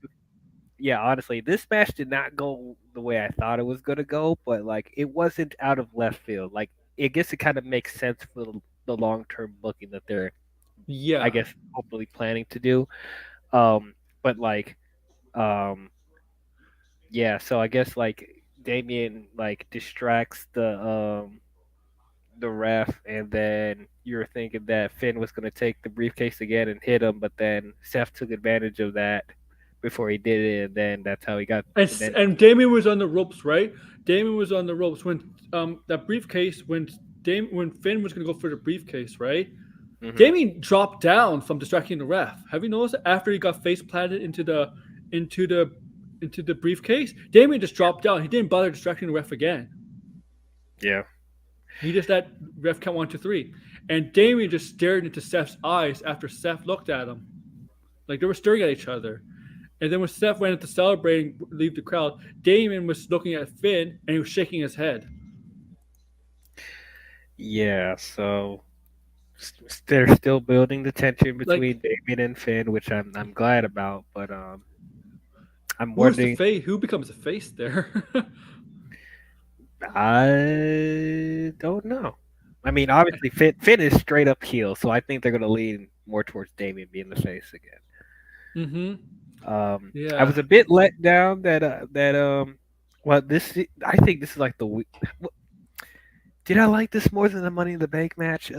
Yeah, honestly, this match did not go the way I thought it was gonna go, but like it wasn't out of left field. Like I guess it kind of makes sense the long term booking that they're, Yeah. I guess, hopefully planning to do. But like, um, yeah. So I guess like Damien like distracts the ref, and then you're thinking that Finn was going to take the briefcase again and hit him, but then Seth took advantage of that before he did it, and then that's how he got. And then, And Damien was on the ropes, right? Damien was on the ropes when that briefcase when Finn was gonna go for the briefcase, right? Mhm. Damien dropped down from distracting the ref. Have you noticed that after he got face planted into the briefcase? Damien just dropped down. He didn't bother distracting the ref again. yeah, He just let ref count 1, 2, 3. And Damien just stared into Seth's eyes after Seth looked at him. Like they were staring at each other. And then when Seth went into celebrating, leave the crowd, Damien was looking at Finn and he was shaking his head. yeah. So they're still building the tension between Damien and Finn, which I'm glad about. But I'm Who's the wondering. face? Who becomes the face there? I don't know. I mean, obviously, Finn is straight up heel, so I think they're going to lean more towards Damien being the face again. Yeah. I was a bit let down that well, I think this is like did I like this more than the Money in the Bank match?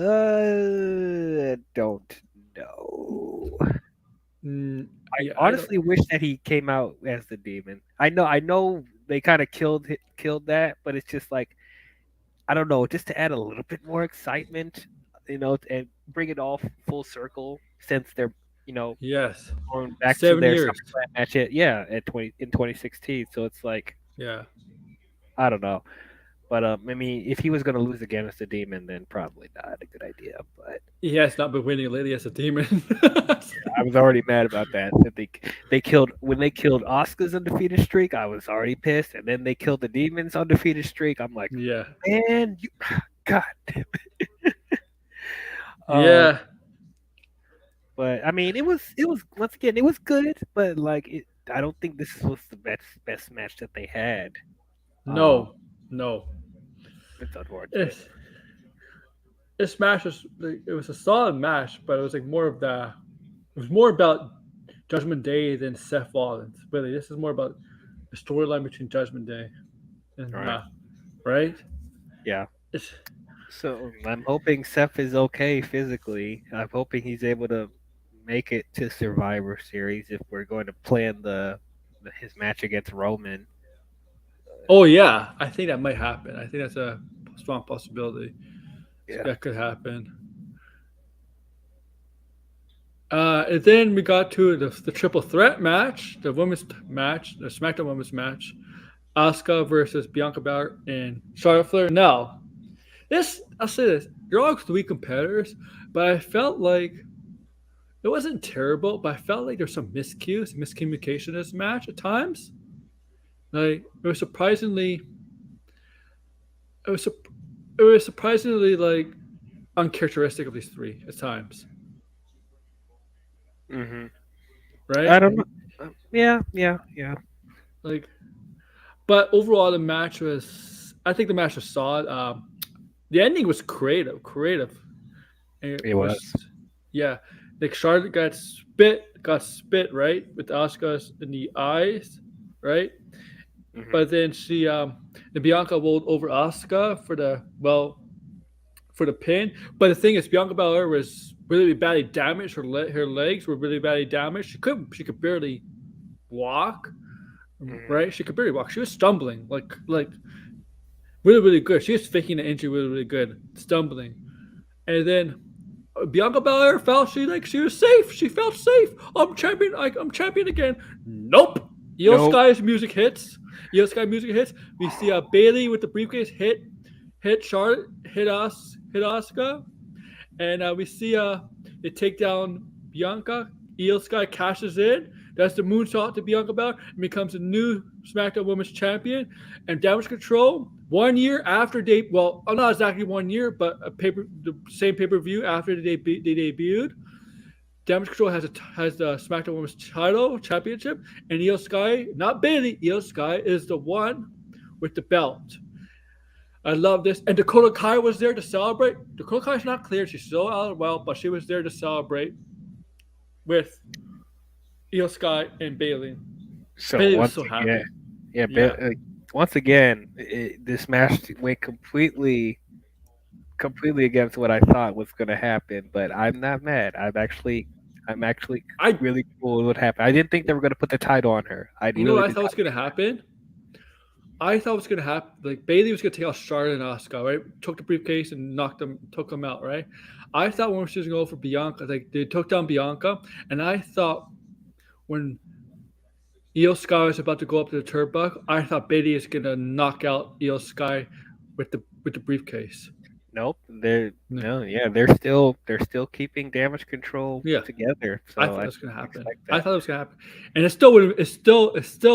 Don't know. I honestly wish that he came out as the demon. I know they kind of killed that, but it's just like, I don't know, just to add a little bit more excitement, and bring it all full circle since they're, Yes. going back 7 to their years. SummerSlam match in 2016. So it's like, Yeah. I don't know. But I mean, if he was going to lose again as the demon, then probably not a good idea. But He has not been winning lately as a demon. I was already mad about that. That they killed Asuka's undefeated streak. I was already pissed, and then they killed the Demon's undefeated streak. I'm like, yeah. man, God damn it. Yeah. But I mean, it was once again, it was good, but like I don't think this was the best match that they had. No. It's unfortunate. This match was it was a solid match, but it was like more of the it was more about Judgment Day than Seth Rollins. Really, this is more about the storyline between Judgment Day and right? Yeah. It's, So I'm hoping Seth is okay physically. I'm hoping he's able to make it to Survivor Series if we're going to plan his match against Roman. oh yeah, I think that might happen. I think that's a strong possibility. Yeah. That could happen. And then we got to the triple threat match, the women's match, the SmackDown women's match, Asuka versus Bianca Belair and Charlotte Flair. Now, I'll say this: they're all three competitors, but I felt like it wasn't terrible. But I felt like there's some miscommunication in this match at times. Like it was surprisingly like uncharacteristic of these three at times. Mm-hmm. Right? I don't know. Yeah. Like, but overall, I think the match was solid. The ending was creative. It was. Yeah. Like Charlotte got spit right with Asuka in the eyes, right? Mm-hmm. But then Bianca rolled over Asuka for the pin. But the thing is, Bianca Belair was really badly damaged. Her legs were really badly damaged. She could barely walk. Right? She could barely walk. She was stumbling, like really, really good. She was faking the injury really, really good, stumbling. And then Bianca Belair felt she was safe. She felt safe. I'm champion. I'm champion again. Nope. Io Sky's music hits. We see Bailey with the briefcase hit Charlotte, hit Asuka, and we see they take down Bianca. Io Sky cashes in. That's the moonsault to Bianca Belair and becomes a new SmackDown Women's Champion. And Damage Control, 1 year after not exactly 1 year, but the same pay-per-view after they debuted. Damage Control has the SmackDown Women's Title Championship, and Io Sky, not Bailey, Io Sky is the one with the belt. I love this. And Dakota Kai was there to celebrate. Dakota Kai's not cleared. She's still out of well, but she was there to celebrate with Io Sky and Bailey. So Bailey was once so again, happy. yeah, Yeah. once again, this match went completely against what I thought was going to happen. But I'm not mad. I'm actually I really cool with what happened. I didn't think they were going to put the title on her. I you know really what I did thought was not. gonna happen? I thought it was gonna happen. Like Bailey was gonna take out Charlotte and Asuka, right? Took the briefcase and took them out, right? I thought when she was gonna go for Bianca, like they took down Bianca, and I thought when Io Sky was about to go up to the turnbuckle, I thought Bailey is gonna knock out Io Sky with the briefcase. Nope. They're Yeah. no, yeah, they're still keeping Damage Control Yeah. together. So I thought I that was gonna didn't happen. expect I that. thought it was gonna happen, and it still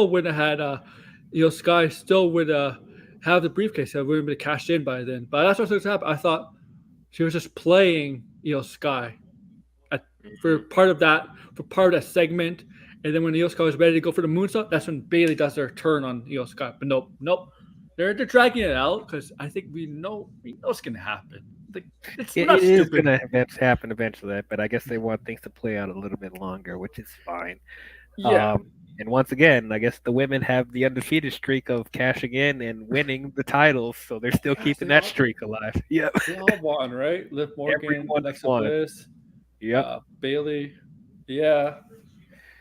wouldn't have had Sky still would have the briefcase. It would have been cashed in by then. But that's what was happening. I thought she was just playing Sky for Mhm. part of that segment, and then when Sky was ready to go for the moonsault, that's when Bailey does her turn on Sky. But nope. They're dragging it out because I think we know it's gonna happen. Like we're not It is stupid. gonna happen eventually, but I guess they want things to play out a little bit longer, which is fine. Yeah. And once again, I guess the women have the undefeated streak of cashing in and winning the titles, so they're still keeping that streak alive. Yep. They all won, right? Liv Morgan, Everyone Alexa won. Bliss, Yep. Bailey. Yeah.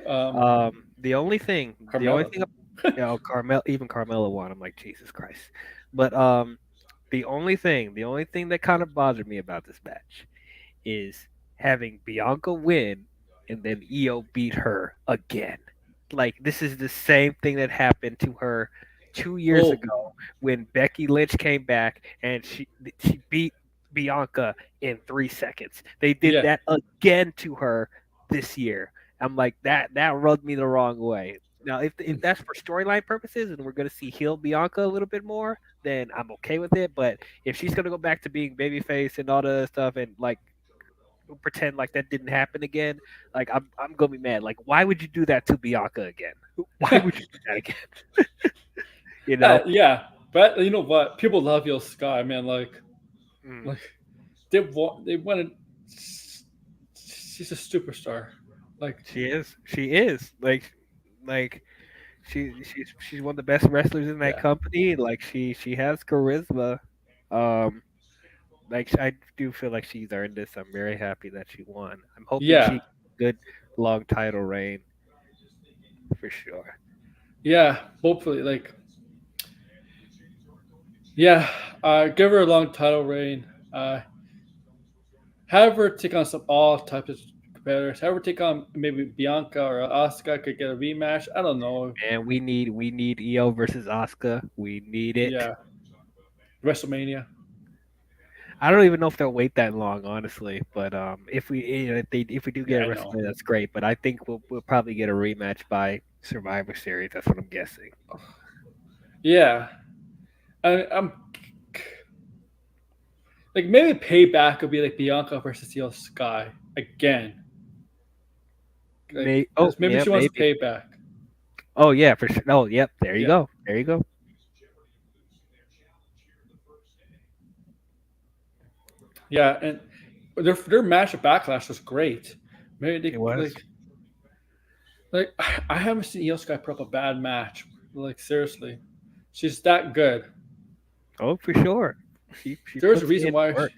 The only thing, Carmella. even Carmella won. I'm like, Jesus Christ. But the only thing that kind of bothered me about this match is having Bianca win and then Io beat her again. Like this is the same thing that happened to her 2 years Oh. ago when Becky Lynch came back and she beat Bianca in 3 seconds. They did Yeah. that again to her this year. I'm like that rubbed me the wrong way. Now, if that's for storyline purposes and we're gonna see heel Bianca a little bit more, then I'm okay with it. But if she's gonna go back to being babyface and all the stuff and like pretend like that didn't happen again, like I'm gonna be mad. Like, why would you do that to Bianca again? Why would you do that again? You know? Yeah. But you know what? People love Io Sky, man. Like they wanted. She's a superstar. Like She is. She is. Like she's one of the best wrestlers in that Yeah. company. Like she has charisma. Um like I do feel like she's earned this. I'm very happy that she won. I'm hoping Yeah. she good long title reign for sure. Yeah. Hopefully, yeah. Give her a long title reign. Have her take on all types of competitors. Have her take on maybe Bianca or Asuka could get a rematch. I don't know. And we need Io versus Asuka. We need it. Yeah. WrestleMania. I don't even know if they'll wait that long, honestly. But if we if we do get Yeah, a I know. WrestleMania, that's great. But I think we'll probably get a rematch by Survivor Series. That's what I'm guessing. Yeah. I'm like maybe payback would be like Bianca versus Io Sky again. Like, maybe yeah, she wants maybe. payback. Oh yeah, for sure. Oh yep, there you Yeah. go. There you go. Yeah, and their match at Backlash was great. Maybe they It was. like I haven't seen Io Sky put up a bad match. Like seriously, she's that good. Oh, for sure. She There's a puts reason in why. work.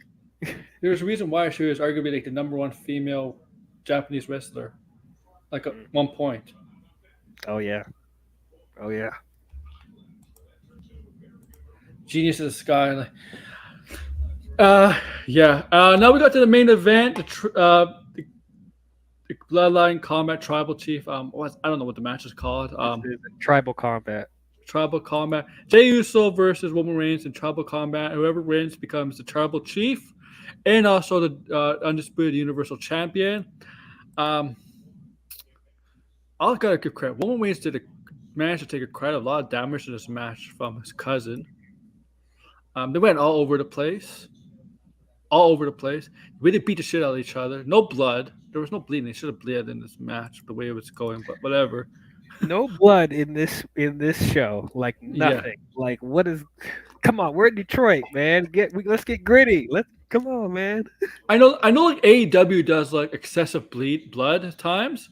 There's a reason why she was arguably like the number one female Japanese wrestler. Like at one point. Oh yeah. Oh yeah. Genius of the Sky. Like, yeah. Now we got to the main event. The Bloodline Combat Tribal Chief. I don't know what the match is called. This is tribal combat. Tribal Combat. Jey Uso versus Roman Reigns in Tribal Combat. Whoever wins becomes the Tribal Chief, and also the Undisputed Universal Champion. I'll gotta give credit. Roman Reigns managed to take a lot of damage in this match from his cousin. They went all over the place. Really beat the shit out of each other. No blood. There was no bleeding. They should have bled in this match the way it was going, but whatever. No blood in this show. Like nothing. Yeah. Like what is Come on, we're in Detroit, man. Let's get gritty. Come on, man. I know like AEW does like excessive blood at times,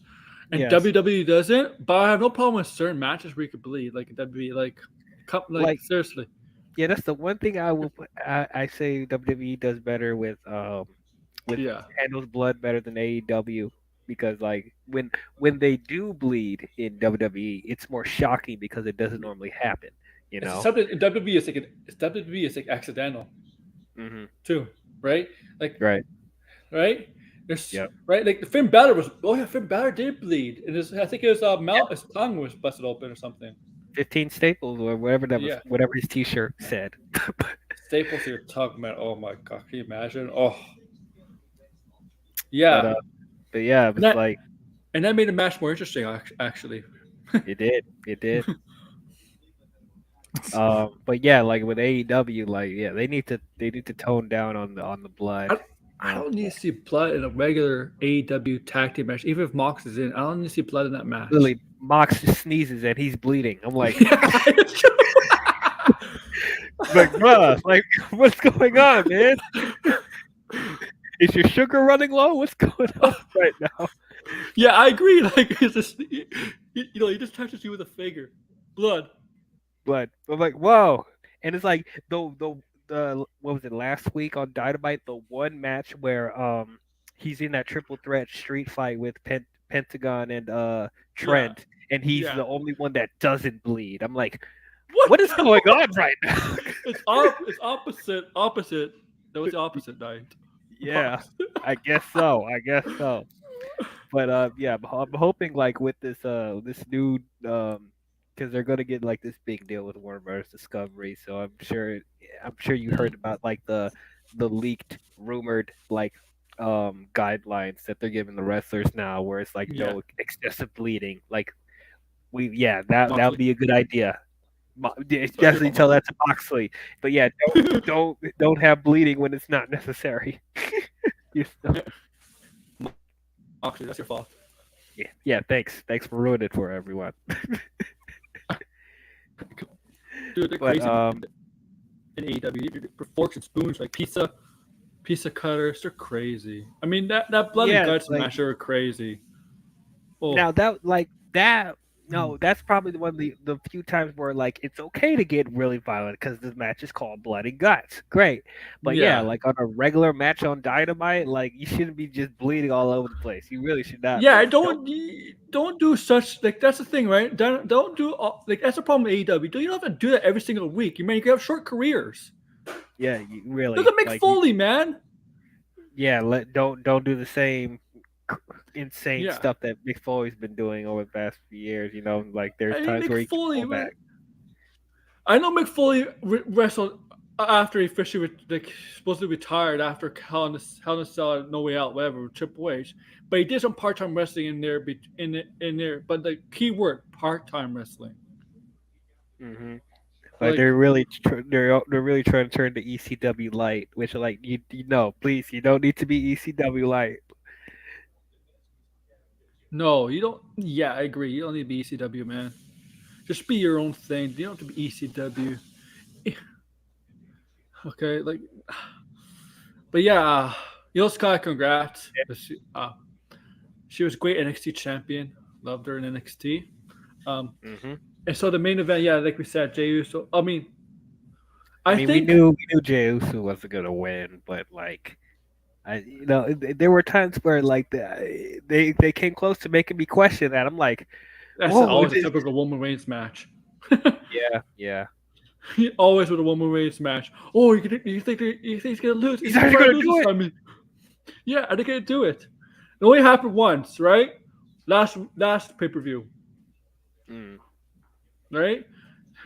and Yes. WWE doesn't. But I have no problem with certain matches where you could bleed, like WWE, like seriously. Yeah, that's the one thing I say WWE does better with Yeah. handles blood better than AEW, because like when they do bleed in WWE, it's more shocking because it doesn't normally happen. You It's know. something in WWE is WWE is like accidental Hmm. too, right? Like Right. right. There's Yep. right like the Finn Balor Finn Balor did bleed, and I think his his tongue was busted open or something. 15 staples or whatever that was, Yeah. whatever his T-shirt said. Staples to your tongue, man. Oh my god, can you imagine? Oh, yeah. But yeah, it was like And that made the match more interesting, actually. it did. But yeah, like with AEW, like yeah, they need to tone down on the blood. I don't need to see blood in a regular AEW tag team match, even if Mox is in. I don't need to see blood in that match. Literally, Mox just sneezes and he's bleeding. I'm like, like, bruh, like, what's going on, man? Is your sugar running low? What's going on right now? Yeah, I agree. Like, it's just, he just touches you with a finger. Blood. I'm like, whoa. And it's like the what was it, last week on Dynamite, the one match where he's in that triple threat street fight with Pentagon and Trent, and he's the only one that doesn't bleed. I'm like, what is going on right now? It's opposite. That was the opposite night. Yeah, I guess so. But yeah, I'm hoping like with this new because they're gonna get like this big deal with Warner Bros. Discovery. So I'm sure you heard about like the leaked, rumored like guidelines that they're giving the wrestlers now, where it's like no excessive bleeding. Like that'll be a good idea. Definitely tell that to Moxley. But yeah, don't have bleeding when it's not necessary. You know? Actually, that's your fault. Yeah. Thanks for ruining it for everyone. Dude, they're crazy. In AEW, forks and spoons, like pizza cutters, they're crazy. I mean, that blood and guts match are crazy. Oh. Now that's probably one of the few times where like it's okay to get really violent because this match is called Blood and Guts. Great. But yeah, like on a regular match on Dynamite, like you shouldn't be just bleeding all over the place. You really should not. Yeah, don't do such, like, that's the thing, right? Don't do like, that's the problem with AEW. You don't have to do that every single week. You can have short careers. Yeah, you really. Look at Mick Foley, man. Yeah, don't do the same insane stuff that Mick Foley's been doing over the past few years. You know, like there's times where he can pull back. I know Mick Foley wrestled after he officially supposedly retired after Hell in a Cell, No Way Out, whatever, Triple H. But he did some part-time wrestling in there. But the key word, part-time wrestling. Mm-hmm. But they're really trying to turn to ECW light, which like you know, please, you don't need to be ECW light. No, you don't. Yeah, I agree. You don't need to be ECW, man. Just be your own thing. You don't have to be ECW. Okay, like, but yeah, Io Sky, congrats. She was a great NXT champion. Loved her in NXT. And so the main event, like we said, Jey Uso. I mean, we knew Jey Uso wasn't gonna win, but like, there were times where like they came close to making me question that. I'm like, that's always a typical Woman Reigns match. Yeah. Always with a Woman Reigns match. Oh, you think he's gonna lose? He's actually gonna do it. I mean, yeah, they're gonna do it. It only happened once, right? Last pay-per-view. Right?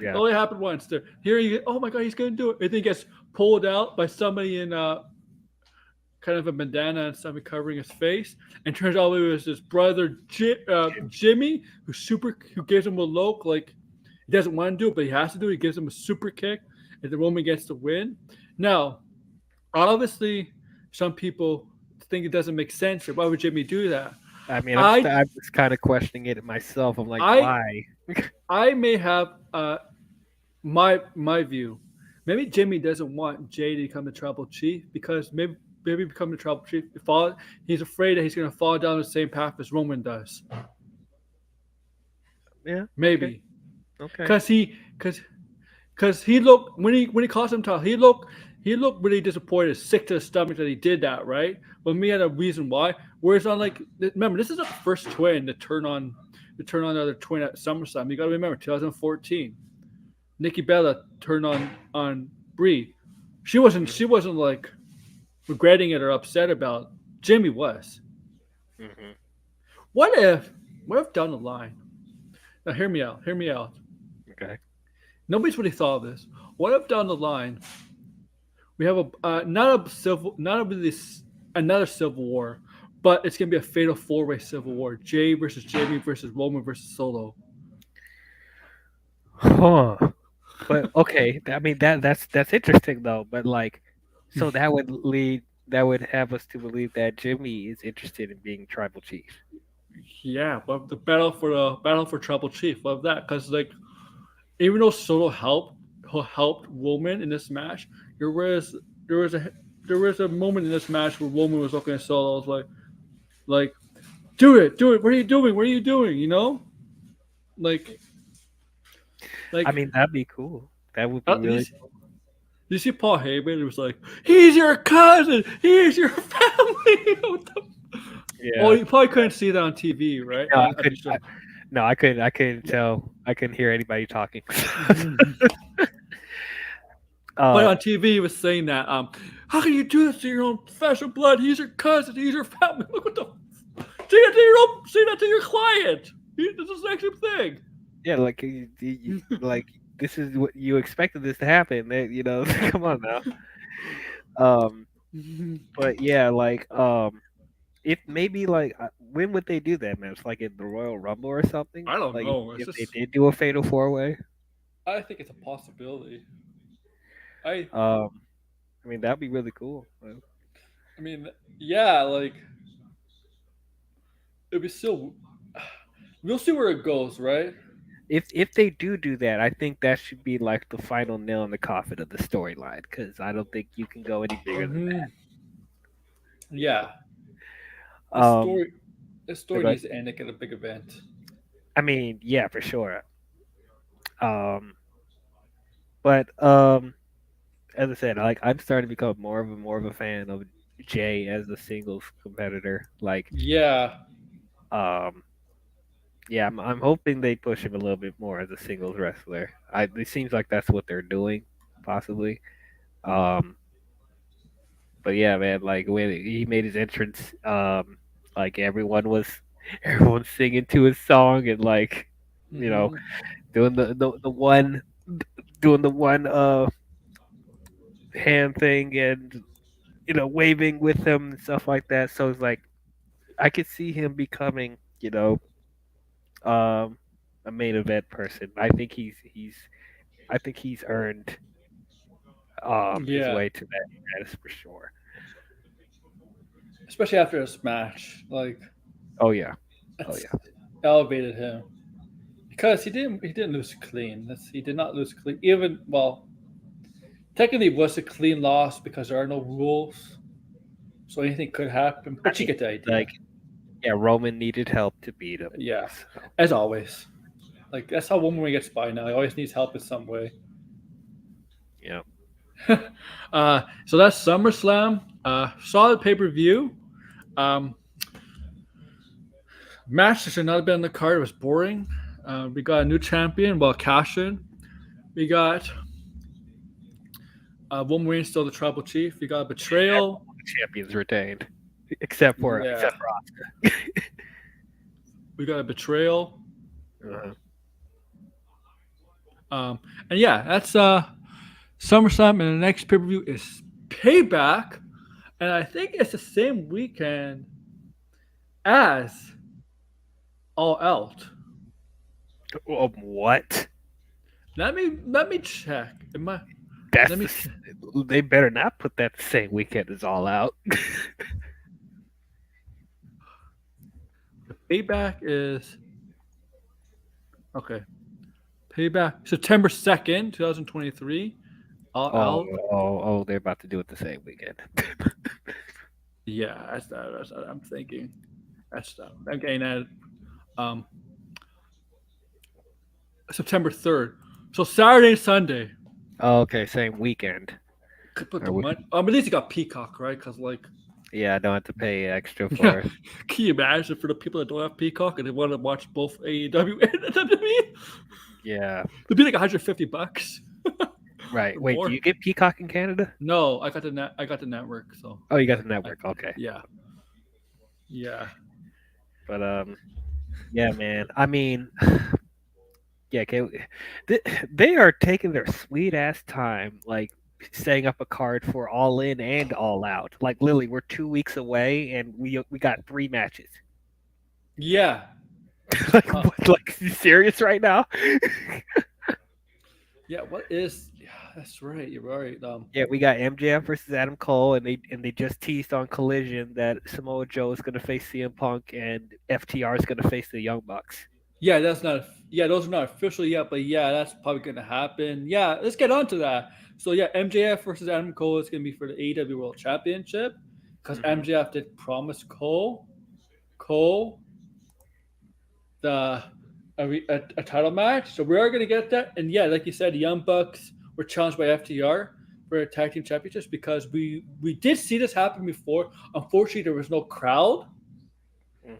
Yeah. It only happened once. Here oh my god, he's gonna do it. And then he gets pulled out by somebody in kind of a bandana and something covering his face, and turns out it was his brother Jimmy, who gives him a look, like he doesn't want to do it, but he has to do it. He gives him a super kick, and the Roman gets the win. Now, obviously, some people think it doesn't make sense. Why would Jimmy do that? I mean, I'm just kind of questioning it myself. I'm like, why? I may have my view, Maybe Jimmy doesn't want Jay to become the tribal chief because maybe become the tribal chief. He's afraid that he's going to fall down the same path as Roman does. Yeah. Maybe Okay. because he looked when he calls him title, he looked really disappointed, sick to the stomach that he did that, right? But me had a reason why. Whereas on remember, this is the first twin to turn on the other twin at SummerSlam. You got to remember 2014. Nikki Bella turned on Brie. She wasn't like regretting it or upset about it. Jimmy was. Mm-hmm. What if down the line? Now hear me out. Okay. Nobody's really thought of this. What if down the line we have another civil war, but it's gonna be a fatal 4-way civil war: Jay versus Jamie versus Roman versus Solo. Huh. But okay, I mean that's interesting though. But like, so that would have us to believe that Jimmy is interested in being tribal chief. Yeah, but the battle for tribal chief. Love that because even though Solo helped Roman in this match, there was a moment in this match where Roman was looking at Solo. I was like, do it. What are you doing? You know, like. I mean, that'd be cool. That would be really cool. You see Paul Heyman? It was like, he's your cousin. He's your family. Yeah. Oh, you probably couldn't see that on TV, right? No, I couldn't tell. I couldn't hear anybody talking. But on TV, he was saying that. How can you do this to your own flesh and blood? He's your cousin. He's your family. Look what the. Say that to your client. It's the exact same thing. Yeah, like like this is what you expected this to happen. You know, come on now. But yeah, like if maybe like when would they do that, man? It's like in the Royal Rumble or something. I don't like, know. If they did do a fatal 4-way. I think it's a possibility. I mean, that'd be really cool. I mean, yeah, like it'd be so. We'll see where it goes, right? If they do that, I think that should be like the final nail in the coffin of the storyline because I don't think you can go any bigger than that. Yeah. The story needs to end at a big event. I mean, yeah, for sure. But as I said, like I'm starting to become more of a fan of Jay as a singles competitor. Like, yeah, yeah, I'm hoping they push him a little bit more as a singles wrestler. It seems like that's what they're doing, possibly. But yeah, man, like when he made his entrance, like everyone singing to his song and like, you know, doing the one hand thing and waving with him and stuff like that. So it's like I could see him becoming, a main event person. I think he's earned his way to that status for sure. Especially after a smash, like oh yeah, elevated him because he didn't lose clean. He did not lose clean. Even technically it was a clean loss because there are no rules, so anything could happen. But you get the idea. Like, yeah, Roman needed help to beat him. Yeah, as always. Like that's how Roman gets by now. He always needs help in some way. Yeah. So that's SummerSlam. Solid pay-per-view. Match that should not have been on the card. It was boring. We got a new champion, Cash-in. We got Roman Reigns still the tribal chief. We got a betrayal. Champions retained, except for Oscar. We got a betrayal. Uh-huh. And yeah, that's SummerSlam, and the next pay-per-view is Payback, and I think it's the same weekend as All Out. What? Let me check. They better not put that the same weekend as All Out. Payback is okay. Payback September 2nd, 2023. Out. They're about to do it the same weekend. Yeah, that's what I'm thinking. I'm getting at um, September 3rd. So Saturday and Sunday. Oh, okay, same weekend. Could put Or the we- money. At least you got Peacock, right? Because like, Yeah, I don't have to pay extra yeah, for. can you imagine for the people that don't have Peacock and they want to watch both AEW and WWE? Yeah, It'd be like $150 right. or Wait, do more. you get Peacock in Canada? No, I got the network. So Oh, you got the network. Okay, yeah, yeah. but yeah, man. I mean, yeah, okay. They are taking their sweet ass time, like setting up a card for All In and All Out. Like Lily, we're 2 weeks away, and we got 3 matches. Yeah. Like, like, you serious right now? Yeah, what is? Yeah, that's right. You're right. Yeah, we got MJF versus Adam Cole, and they just teased on Collision that Samoa Joe is going to face CM Punk and FTR is going to face the Young Bucks. Yeah, that's not. Yeah, those are not official yet, but yeah, that's probably going to happen. Yeah, let's get on to that. So yeah, MJF versus Adam Cole is going to be for the AEW World Championship because MJF did promise Cole a title match. So we are going to get that. And yeah, like you said, the Young Bucks were challenged by FTR for a tag team championships because we did see this happen before. Unfortunately, there was no crowd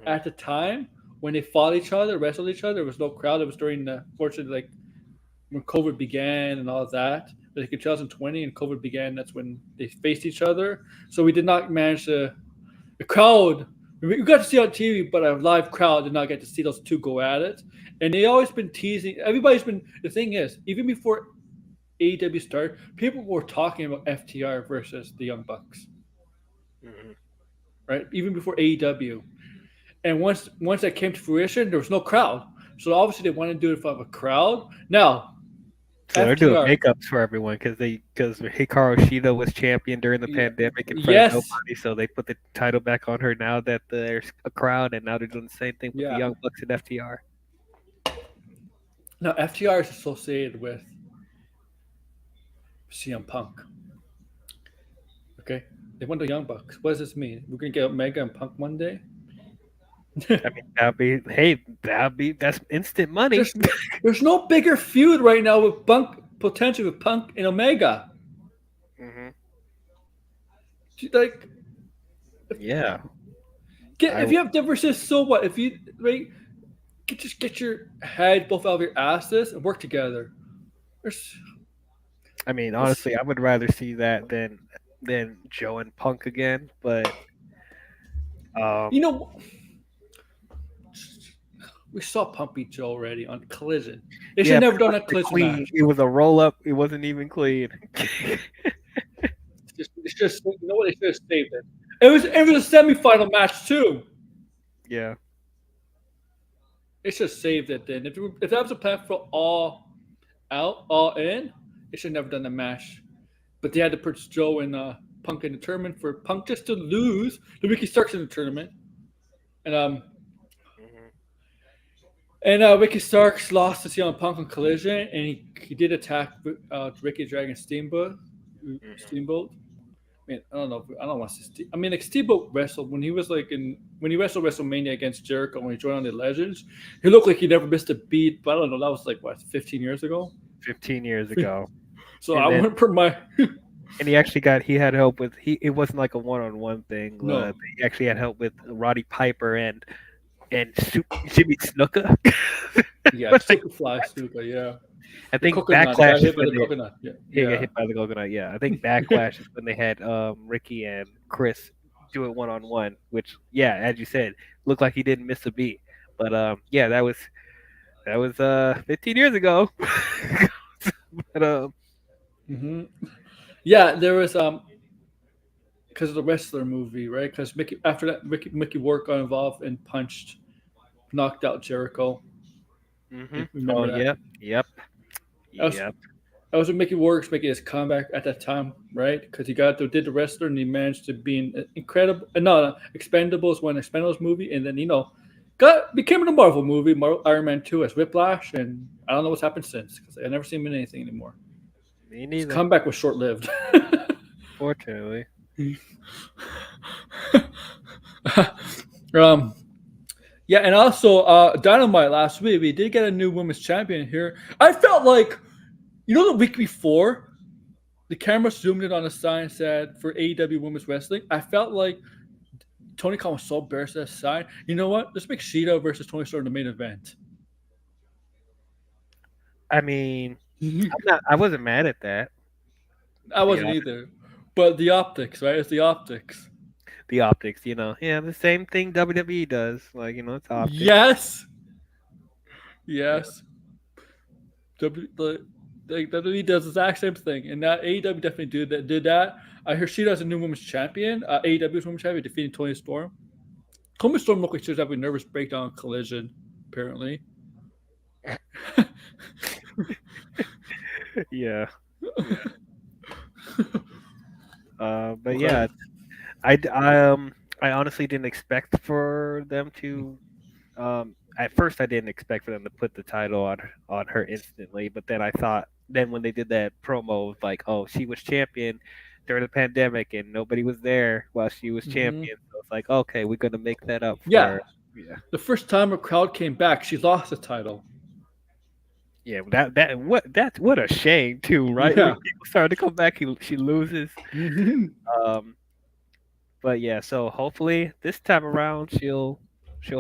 at the time when they fought each other, wrestled each other. There was no crowd. It was during the, fortunately, like when COVID began and all of that. Like in 2020 and COVID began, that's when they faced each other. So we did not manage to. The crowd, we got to see on TV, but a live crowd did not get to see those two go at it. And they always been teasing. Everybody's been. The thing is, even before AEW started, people were talking about FTR versus the Young Bucks, right? Even before AEW. And once that came to fruition, there was no crowd. So obviously they want to do it for a crowd. Now, so they're doing makeups for everyone because Hikaru Shida was champion during the pandemic in front of nobody, so they put the title back on her now that there's a crowd, and now they're doing the same thing with the Young Bucks and FTR. Now FTR is associated with CM Punk. Okay, they want the Young Bucks. What does this mean? We're gonna get Omega and Punk one day. I mean, that's instant money. There's no bigger feud right now with Punk, potentially with Punk and Omega. Like, yeah. If you have differences, so what? If you just get your head both out of your asses and work together. I mean, honestly, I would rather see that than Joe and Punk again. But you know. We saw Punk beat Joe already on Collision. They should never done a Collision match. It was a roll up. It wasn't even clean. It's just you know what? They should have saved it. It was a semifinal match too. Yeah. They should have saved it then. If that was a plan for all out, all in, they should have never done the match. But they had to put Joe and Punk in the tournament for Punk just to lose the Ricky Starks in the tournament. And Ricky Starks lost to CM Punk on Collision, and he did attack Ricky Dragon Steamboat. I mean, I don't know. I don't want to see. I mean, like Steamboat wrestled when he wrestled WrestleMania against Jericho when he joined on the Legends. He looked like he never missed a beat. But I don't know. That was like what 15 years ago. 15 years ago. So I went for my. And he had help with it wasn't like a one-on-one thing. No. He actually had help with Roddy Piper and Jimmy Snuka. Yeah, Superfly Snuka. Yeah. I think Backlash is when he got hit by the coconut. Yeah, I think Backlash is when they had Ricky and Chris do it one-on-one, which as you said, looked like he didn't miss a beat. But that was 15 years ago. But yeah, there was because of the wrestler movie, right? Because after that, Mickey Rourke got involved and knocked out Jericho. Remember that? Yep. That was when Mickey Rourke's making his comeback at that time, right? Because he did the wrestler and he managed to be in Expendables, one Expendables movie, and then became in a Marvel movie, Iron Man 2 as Whiplash, and I don't know what's happened since because I never seen him in anything anymore. Me His neither. comeback was short-lived. Fortunately. um, yeah, and also Dynamite last week, we did get a new women's champion here. I felt like, the week before, the camera zoomed in on a sign said for AEW Women's Wrestling. I felt like Tony Khan was so embarrassed at that sign. You know what? Let's make Shida versus Tony Storm the main event. I mean, I wasn't mad at that. I wasn't either. But the optics, right? It's the optics. The optics, the same thing WWE does. Like, it's optics. Yes. Yes. WWE does the exact same thing. And that AEW definitely did that. I hear Shida as a new women's champion. AEW's women's champion defeating Tony Storm. Tony Storm looked like she was having a nervous breakdown collision, apparently. Yeah. But yeah, I honestly didn't expect for them to. At first, I didn't expect for them to put the title on her instantly, but then when they did that promo of like, oh, she was champion during the pandemic and nobody was there while she was champion, so it's like, okay, we're gonna make that up for her. Yeah. The first time a crowd came back, she lost the title. Yeah, what a shame too, right? Yeah. When people started to come back, she loses. But yeah, so hopefully this time around she'll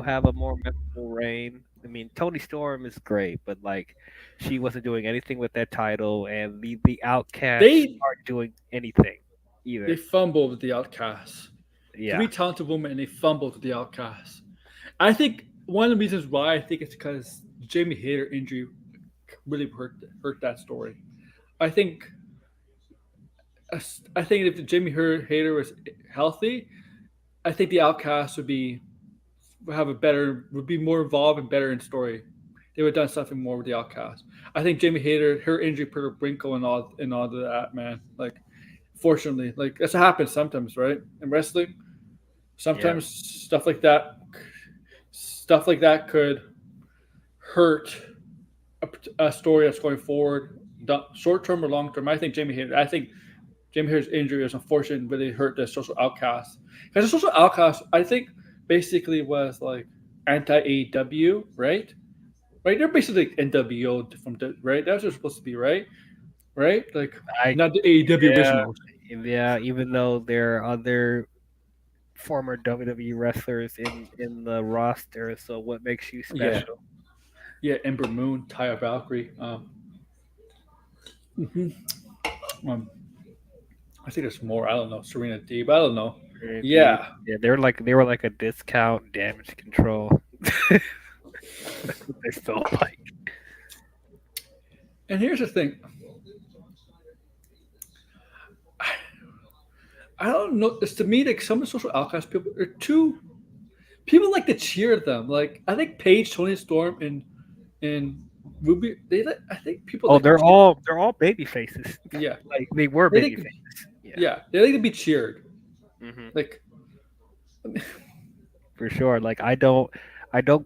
have a more memorable reign. I mean, Tony Storm is great, but like she wasn't doing anything with that title, and the Outcasts aren't doing anything either. They fumbled with the Outcasts. Yeah, 3 talented women, and they fumbled with the Outcasts. I think one of the reasons why it's because Jamie Hayter injury really hurt that story. I think if Jamie Hayter was healthy, I think the Outcasts would be more involved and better in story. They would have done something more with the Outcasts. I think Jamie Hayter, her injury put a wrinkle in all of that, man. Like, fortunately, like that's what happens sometimes, right? In wrestling, sometimes stuff like that could hurt a story that's going forward, short term or long term. I think Jamie Hayter's injury was unfortunate, really hurt the social outcast. Because the social outcast, I think, basically was like anti AEW, right? Right? They're basically like NWO from right. That's what it's supposed to be, right? Right? Like not the AEW originals. Yeah, even though there are other former WWE wrestlers in the roster, so what makes you special? Yeah, Ember Moon, Taya Valkyrie. I think there's more. I don't know. Serena Deeb. I don't know. Yeah, they were like a discount damage control. They felt like. And here's the thing. I don't know. It's to me like some of the social outcast people are too. People like to cheer them. Like I think Paige, Tony Storm, and Ruby. I think people. Oh, they're all baby faces. Yeah, like they were baby faces. Yeah, they like to be cheered. Mm-hmm. Like for sure. Like I don't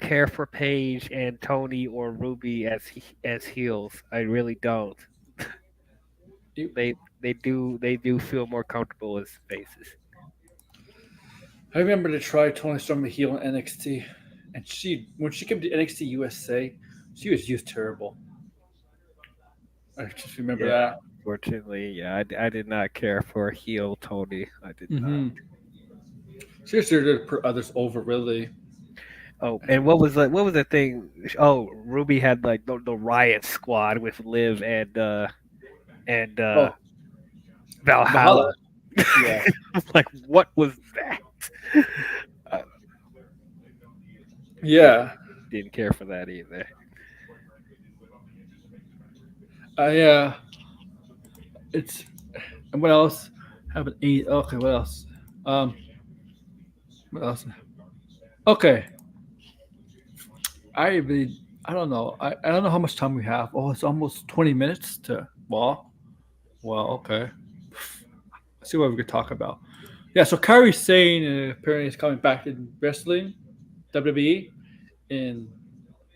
care for Paige and Tony or Ruby as heels. I really don't. They do feel more comfortable as faces. I remember to try Tony Storm a heel in NXT, and when she came to NXT USA, she was used terrible. I just remember that. Unfortunately, yeah, I did not care for heel Tony. I did not. She just did put others over, really. Oh, and what was the thing? Oh, Ruby had like the Riot Squad with Liv and Valhalla. Yeah. Like, what was that? Yeah. Didn't care for that either. It's and what else? Haven't eat. Okay, what else? What else? Okay. I don't know. I don't know how much time we have. Oh, it's almost 20 minutes to well, okay. Let's see what we could talk about. Yeah, so Kairi Sane apparently is coming back in wrestling, WWE, in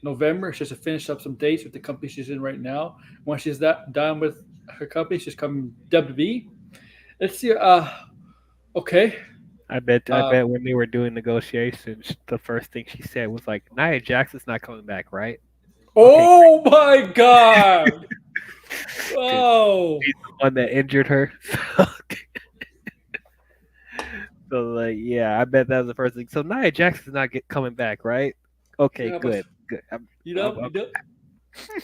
November. She has to finish up some dates with the company she's in right now. Once she's done with her company. She's coming WWE. Let's see. Okay. I bet when they were doing negotiations, the first thing she said was like, "Nia Jackson's not coming back, right?" Okay, Oh my God! Oh, he's the one that injured her. So like, yeah, I bet that was the first thing. So Nia Jackson's not coming back, right? Okay, yeah, but good, good. you know, you know,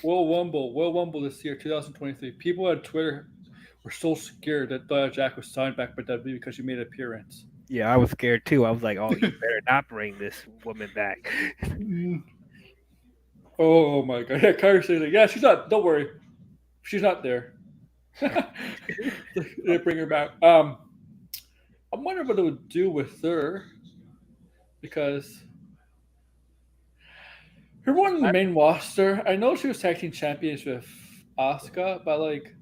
World Rumble this year, 2023. People on Twitter were so scared that Nia Jax was signed back by WWE because she made an appearance. Yeah, I was scared too. I was like, "Oh, you better not bring this woman back." Oh my God! Yeah, Kairi Sane like, yeah, she's not. Don't worry, she's not there. They bring her back. I'm wondering what it would do with her because her one in the main roster. I know she was tag team champions with Asuka, but like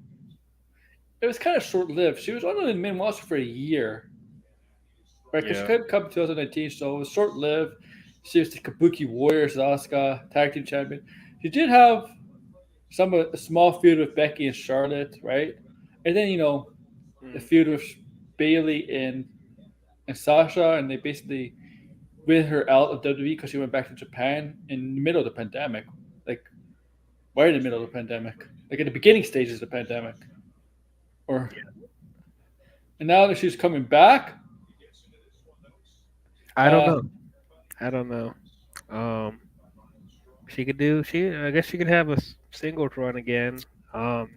it was kind of short lived. She was on the main roster for a year, right? Because she Yeah. couldn't come in 2019, so it was short lived. She was the Kabuki Warriors, Asuka tag team champion. She did have a small feud with Becky and Charlotte, right? And then the feud with Bailey and Sasha, and they basically win her out of WWE because she went back to Japan in the middle of the pandemic, like right in the middle of the pandemic, like at the beginning stages of the pandemic, or and now that she's coming back, I don't know. um, I don't know. She could do. I guess she could have a singles run again. Um,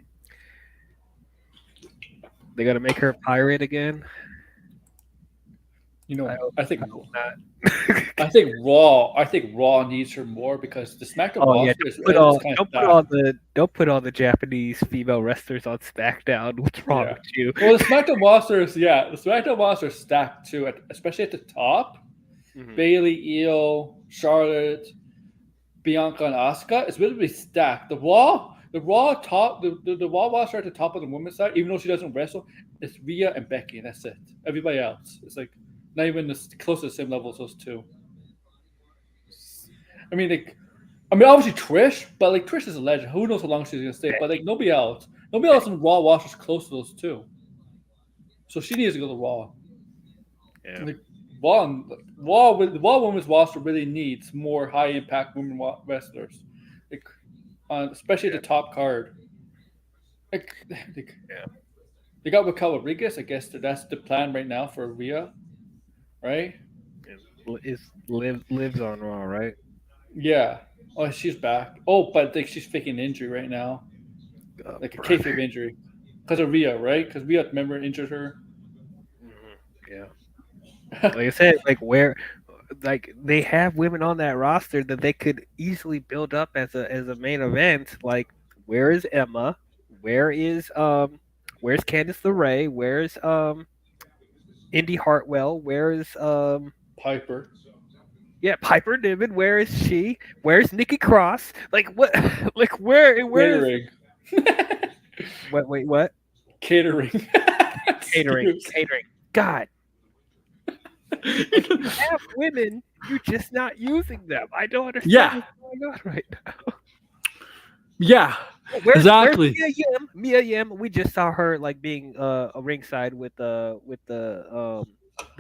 they got to make her a pirate again. I hope, I think I hope not. I think Raw needs her more because the SmackDown Oh yeah, roster is kind of stacked. don't put all the Japanese female wrestlers on SmackDown. What's wrong Yeah. with you? Well, the SmackDown roster is stacked too, especially at the top. Mhm. Bailey, Io, Charlotte, Bianca, and Asuka. It's really stacked. The Raw roster at the top of the women's side, even though she doesn't wrestle, it's Rhea and Becky, and that's it. Everybody else, it's like not even close to the same level as those two. I mean, obviously Trish, but like Trish is a legend. Who knows how long she's gonna stay? But like nobody else in the Raw roster is close to those two. So she needs to go to Raw. Yeah. Like Raw women's roster really needs more high impact women wrestlers, like especially at the top card. Like, Yeah. they got Raquel Rodriguez. I guess that's the plan right now for Rhea, right? Lives on Raw, right? Yeah. Oh, she's back. Oh, but like she's faking an injury right now, like a Brother. kayfabe injury, because of Rhea, right? Because Rhea, remember, injured her. Yeah. Like I said, like they have women on that roster that they could easily build up as a main event. Like, where is Emma? Where is where's Candice LeRae? Where's Indy Hartwell? Where is Piper. yeah, Piper Niven? Where is she? Where's Nikki Cross? Like what? Like where is Catering. what? Wait, what? Catering. Catering. God, like you have women, you're just not using them. I don't understand Yeah. what's going on right now. Yeah. Where's Exactly. Mia Yim? Mia Yim. We just saw her like being a ringside with the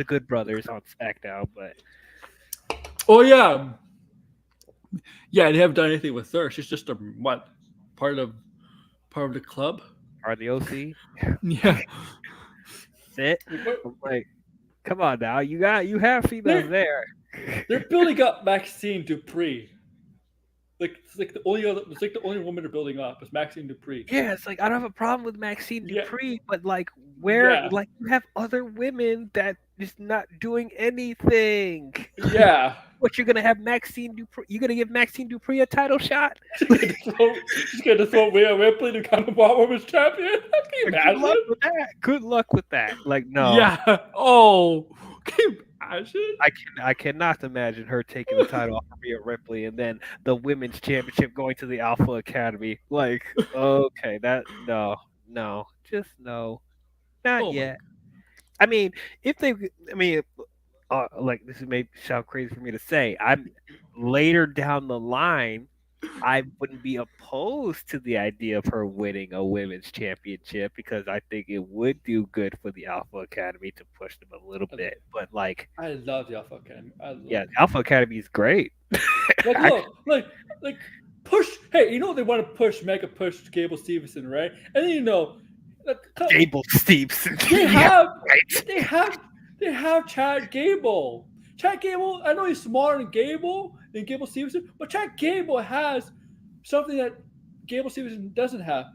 Good Brothers on SmackDown, but Oh yeah. Yeah, they haven't done anything with her. She's just a what? Part of the club. are the OC? Yeah. That's it. I'm like, come on now, you have females there. They're building up Maxine Dupree. It's like the only woman they're building up is Maxine Dupree. Yeah, it's like I don't have a problem with Maxine Yeah. Dupree, but like Yeah. like you have other women that just not doing anything. Yeah. What you're gonna have Maxine Dupree? You're gonna give Maxine Dupree a title shot? She's gonna throw Rhea Ripley to become the Raw Women's Champion. Can you Good luck imagine? with that. Good luck with that. Like no, Yeah. Oh. Can you imagine? I cannot imagine her taking the title off of Rhea Ripley and then the women's championship going to the Alpha Academy. Like okay, just no, not Oh my yet. I mean, like this may sound crazy for me to say. I'm later down the line. I wouldn't be opposed to the idea of her winning a women's championship because I think it would do good for the Alpha Academy to push them a little bit. But like, I love the Alpha Academy. I love yeah, the Alpha Academy is great. Like, look, like push. Hey, they want to mega push Gable Stevenson, right? And then Gable Stevenson. they Yeah, have, right. they have Chad Gable. Chad Gable. I know he's smaller than Gable Stevenson, but Chad Gable has something that Gable Stevenson doesn't have.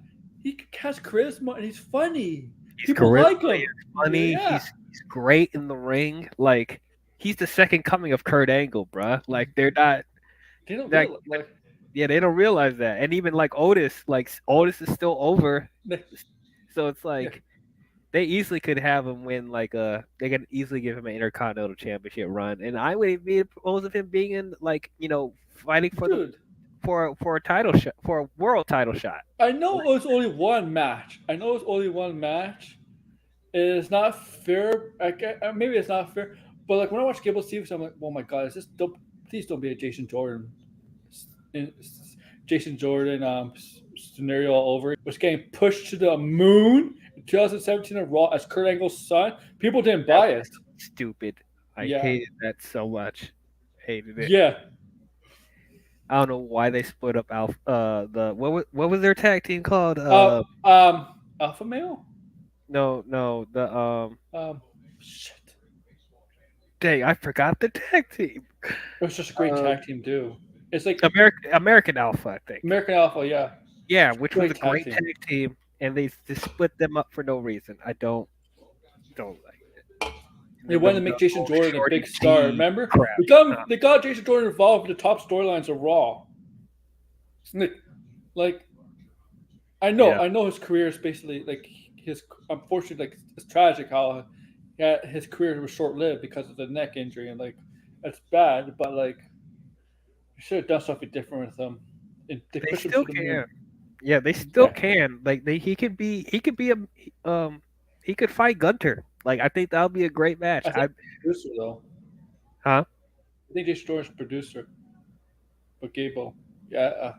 He has charisma and he's funny. He's People like him. He's funny. Yeah. He's great in the ring. Like he's the second coming of Kurt Angle, bruh. Like they're not. They don't That, realize, yeah, they don't realize that. And even like Otis is still over. So it's like they easily could have him win they could easily give him an Intercontinental Championship run. And I wouldn't be opposed of him being in fighting for for a title shot, for a world title shot. I know it was only one match. It's not fair. Maybe it's not fair. But like when I watch Gable Stevenson, I'm like, oh my god, please don't be a Jason Jordan scenario all over. It was getting pushed to the moon in 2017 on Raw as Kurt Angle's son. People didn't buy it. Stupid. I hated that so much. Hated it. Yeah. I don't know why they split up Alpha. What was their tag team called? Alpha Male. No. Shit. Dang, I forgot the tag team. It was just a great tag team, too. It's like American Alpha, I think. American Alpha, yeah. Yeah, which was a great tag team, and they just split them up for no reason. I don't like it. They wanted to make Jason Jordan a big star. Remember? They got Jason Jordan involved with the top storylines of Raw. Like, I know his career is basically unfortunately, it's tragic how his career was short lived because of the neck injury, and that's bad. But you should have done something different with him. They still can. Yeah, they still can. He could fight Gunter. I think that'll be a great match. Producer though. Huh? I think Jason Jordan's producer. But Gable. Yeah.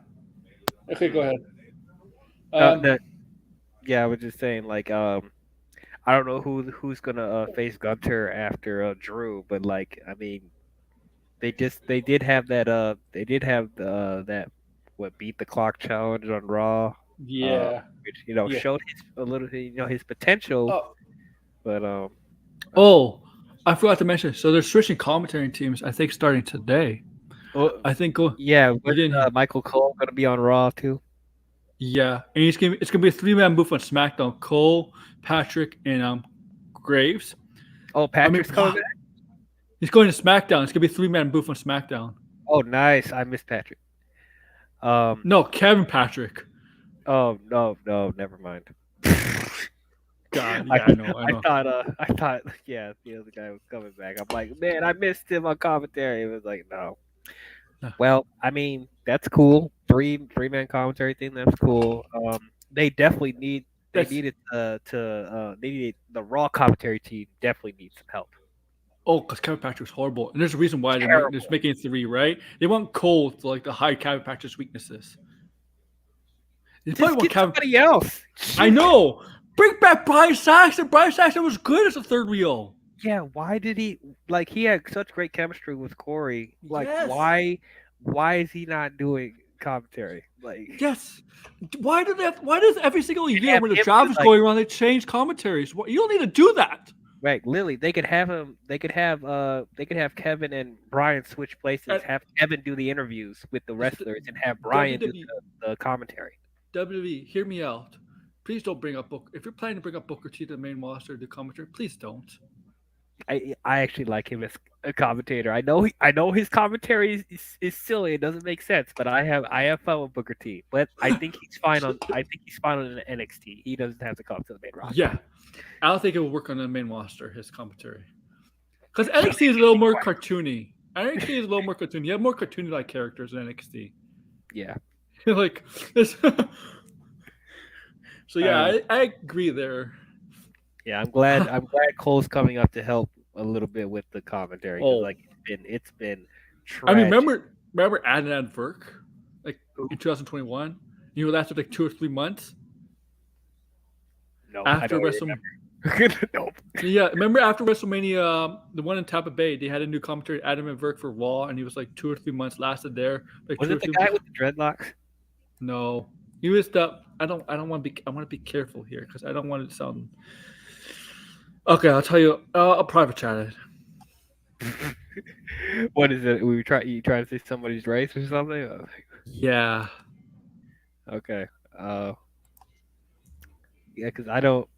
Okay, go ahead. Yeah, I was just saying, I don't know who's gonna face Gunter after Drew, but I mean, they did have that that beat the clock challenge on Raw. Yeah. Which showed his potential. But I forgot to mention. So they're switching commentary teams. I think starting today. I think. Michael Cole gonna be on Raw too. Yeah, and it's gonna be a 3-man move on SmackDown. Cole, Patrick, and Graves. Oh, Patrick's coming back. He's going to SmackDown. It's gonna be a 3-man booth on SmackDown. Oh, nice! I miss Patrick. No, Kevin Patrick. Oh no, never mind. God, yeah, I know. I thought, yeah, the other guy was coming back. I'm like, man, I missed him on commentary. It was like, no. Well, I mean, that's cool. Three-man commentary thing. That's cool. They definitely needed the Raw commentary team definitely needs some help. Oh, because Kevin Patrick's horrible, and there's a reason why they're making it 3, right? They want Cole to hide Kevin Patrick's weaknesses. Just get somebody else. I know. Bring back Brian Saxton. Brian Saxton was good as a third wheel. Yeah, why did he he had such great chemistry with Corey? Yes. Why is he not doing commentary? Yes. Why does every single year when the draft is going around they change commentaries? You don't need to do that. Right, Lily. They could have him. They could have Kevin and Brian switch places. Have Kevin do the interviews with the wrestlers and have Brian do the commentary. WWE, hear me out. Please don't bring up Booker. If you're planning to bring up Booker T to the main roster, the commentary, please don't. I actually like him as a commentator. I know his commentary is silly. It doesn't make sense, but I have fun with Booker T. But I think he's fine on NXT. He doesn't have to come to the main roster. Yeah, I don't think it will work on the main roster. His commentary, because NXT is a little more cartoony. You have more cartoony-like characters in NXT. Yeah, this. So yeah, I agree there. Yeah, I'm glad Cole's coming up to help a little bit with the commentary. It's been tragic. I mean, remember Adnan Virk? like in 2021. You know, lasted like 2 or 3 months No, I after don't WrestleMania. remember. Nope. Yeah, remember after WrestleMania, the one in Tampa Bay, they had a new commentary, Adam and Verk for Raw, and he was like 2 or 3 months lasted there. Like Was two or it the three. guy with the dreadlocks? No, he was the. I don't want to be. I want to be careful here because I don't want it to sound. Okay, I'll tell you. I'll private chat it. What is it? You trying to say somebody's race or something? Yeah. Okay. Yeah, because I don't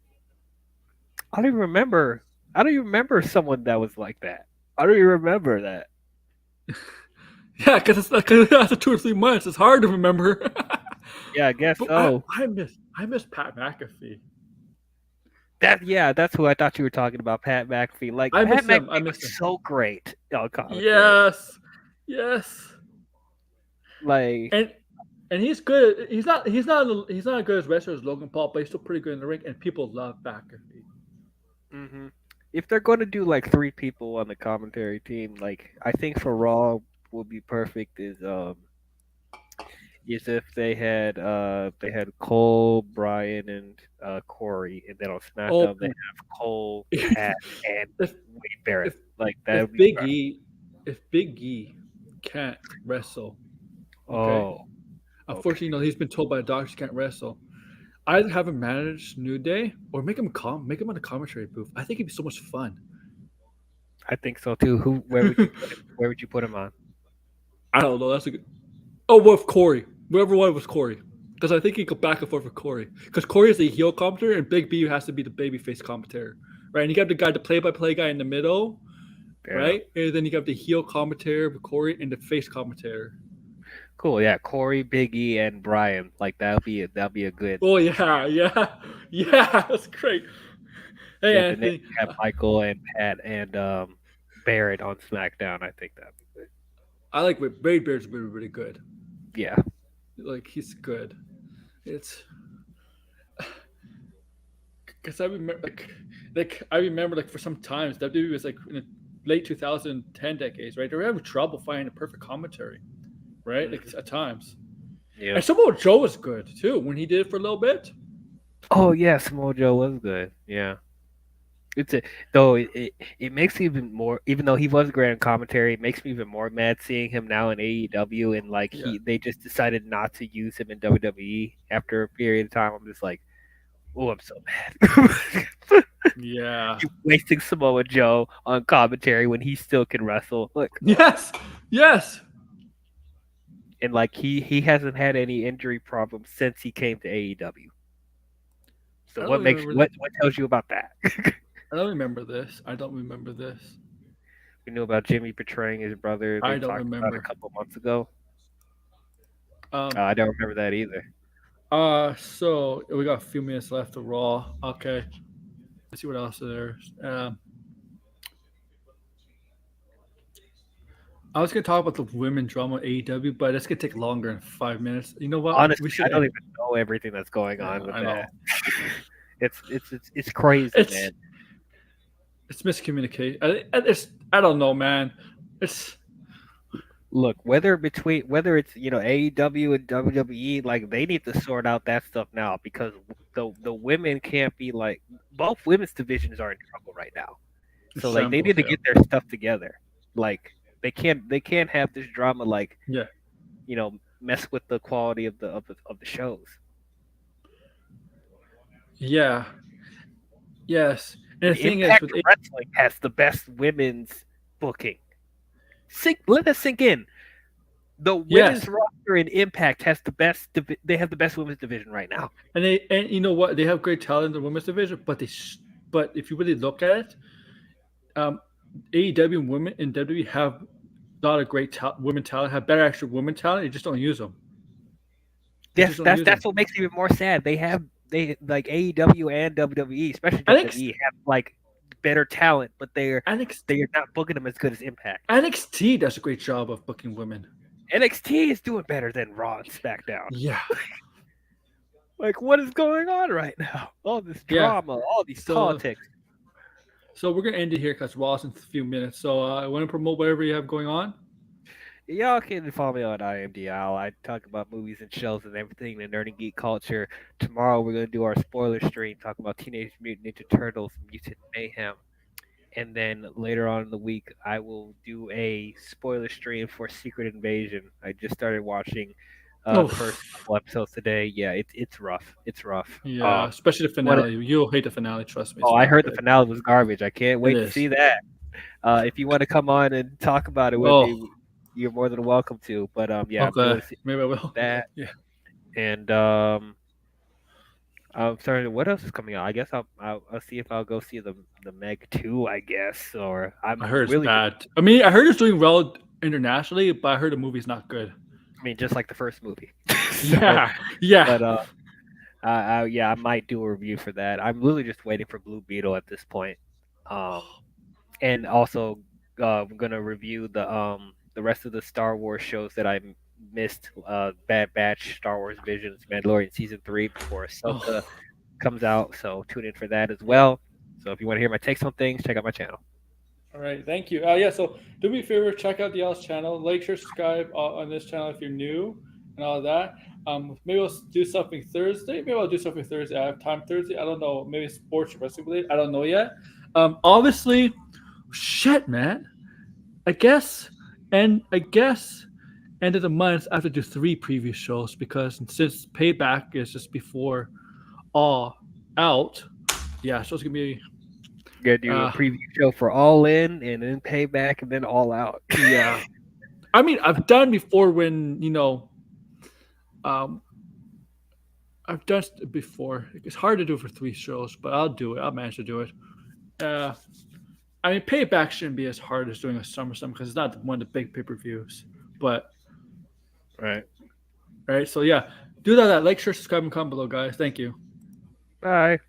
even remember. I don't even remember someone that was like that. I don't even remember that. Yeah, because it's like after 2 or 3 months, it's hard to remember. Yeah, I guess But so. I miss Pat McAfee. That's who I thought you were talking about, Pat McAfee. Like I Pat miss him. I McAfee miss was him. so great on commentary. Yes. Like And he's good. He's not as good as wrestler as Logan Paul, but he's still pretty good in the ring, and people love McAfee. hmm if they're going to do like 3 people on the commentary team, like I think for Raw would be perfect is if they had Cole, Brian, and Corey, and then on SmackDown they have Cole, Pat, and If Wade Barrett. Like that if would be Big E can't wrestle, okay. Oh, Unfortunately, you know, he's been told by the doctors he can't wrestle. Either have him manage New Day or make him on the commentary booth. I think it'd be so much fun. I think so too. Where would you put him? Where would you put him on? I don't know. That's a good. Oh, with Corey, whoever one was Corey, because I think he could back and forth with Corey. Because Corey is the heel commentator and Big B has to be the babyface commentator, right? And you got the guy, the play-by-play guy in the middle, Yeah. right? And then you got the heel commentator with Corey and the face commentator. Cool, yeah. Corey, Big E, and Brian. Like that'll be a good. Oh yeah. That's great. Hey, Yeah, then Anthony. you have Michael and Pat and Barrett on SmackDown. I think that'd be good. I like Wade Barrett's really, really good. Yeah. Like he's good. It's because I remember like for some times WWE was like in the late 2010 decades, right? They were having trouble finding a perfect commentary, right? Like at times. Yeah. And Samoa Joe was good too when he did it for a little bit. Oh yeah, Samoa Joe was good. Yeah. It makes me even more, even though he was great on commentary, it makes me even more mad seeing him now in AEW and like they just decided not to use him in WWE after a period of time. I'm just like, oh, I'm so mad. Yeah. You're wasting Samoa Joe on commentary when he still can wrestle. Look. Yes. And like he hasn't had any injury problems since he came to AEW. So what tells you about that? I don't remember this. We knew about Jimmie betraying his brother. I don't remember. About a couple months ago. I don't remember that either. So we got a few minutes left of Raw. Okay. Let's see what else is there. I was gonna talk about the women drama AEW, but it's gonna take longer than 5 minutes. You know what? Honestly, I don't even know everything that's going on with that. It's crazy, man. It's miscommunication. I don't know, man. Look, whether it's AEW and WWE, like they need to sort out that stuff now because the women can't be like both women's divisions are in trouble right now. So like they need to get their stuff together. Like they can't have this drama like mess with the quality of the shows. Yeah. Yes. And the thing Impact Wrestling has the best women's booking. Let that sink in. The women's roster in Impact has the best. They have the best women's division right now. And you know what? They have great talent in the women's division, but if you really look at it, AEW and women in WWE have a lot of great women talent. Have better actual women talent. They just don't use them. That's what makes it even more sad. They like AEW and WWE, especially WWE, have like better talent, but they are not booking them as good as Impact. NXT does a great job of booking women. NXT is doing better than Raw and SmackDown. Yeah. Like, what is going on right now? All this drama, all these politics. So we're going to end it here because Raw's in a few minutes. So I want to promote whatever you have going on. Y'all can follow me on IMDL. I talk about movies and shows and everything in the nerd and geek culture. Tomorrow we're gonna do our spoiler stream, talk about Teenage Mutant Ninja Turtles, Mutant Mayhem, and then later on in the week I will do a spoiler stream for Secret Invasion. I just started watching the first Oh, couple episodes today. Yeah, it's rough. It's rough. yeah, especially the What? finale. You'll hate the finale. Trust me, it's Oh, I not heard the good. finale was garbage. I can't It wait to is. see that. If you want to come on and talk about it with Oh, me, you're more than welcome to. But yeah, I'm okay. really seeing Maybe I will. that. Yeah. And I'm sorry. What else is coming out? I guess I'll see if I'll go see the Meg 2. I guess, or I I'm heard it's really just. bad. I mean, I heard it's doing well internationally, but I heard the movie's not good. I mean, just like the first movie. Yeah. Yeah. But yeah, I might do a review for that. I'm literally just waiting for Blue Beetle at this point. And also I'm gonna review the rest of the Star Wars shows that I missed. Bad Batch, Star Wars Visions, Mandalorian season 3 before Ahsoka Oh. comes out. So tune in for that as well. So if you want to hear my takes on things, check out my channel. All right, thank you. Yeah, so do me a favor, check out the Al's channel, like, share, subscribe on this channel if you're new, and all that. Maybe I'll do something Thursday. Maybe I'll do something Thursday. I have time Thursday. I don't know. Maybe sports or wrestling related. I don't know yet. Obviously, shit, man. I guess end of the month I have to do 3 previous shows because since Payback is just before All Out. Yeah, so it's gonna be. Gonna do a preview show for All In and then Payback and then All Out. Yeah. I mean, I've done before when, I've done it before. It's hard to do for 3 shows, but I'll do it. I'll manage to do it. I mean, Payback shouldn't be as hard as doing a SummerSlam because it's not one of the big pay-per-views. But, Right. so yeah, do that. Like, share, subscribe, and comment below, guys. Thank you. Bye.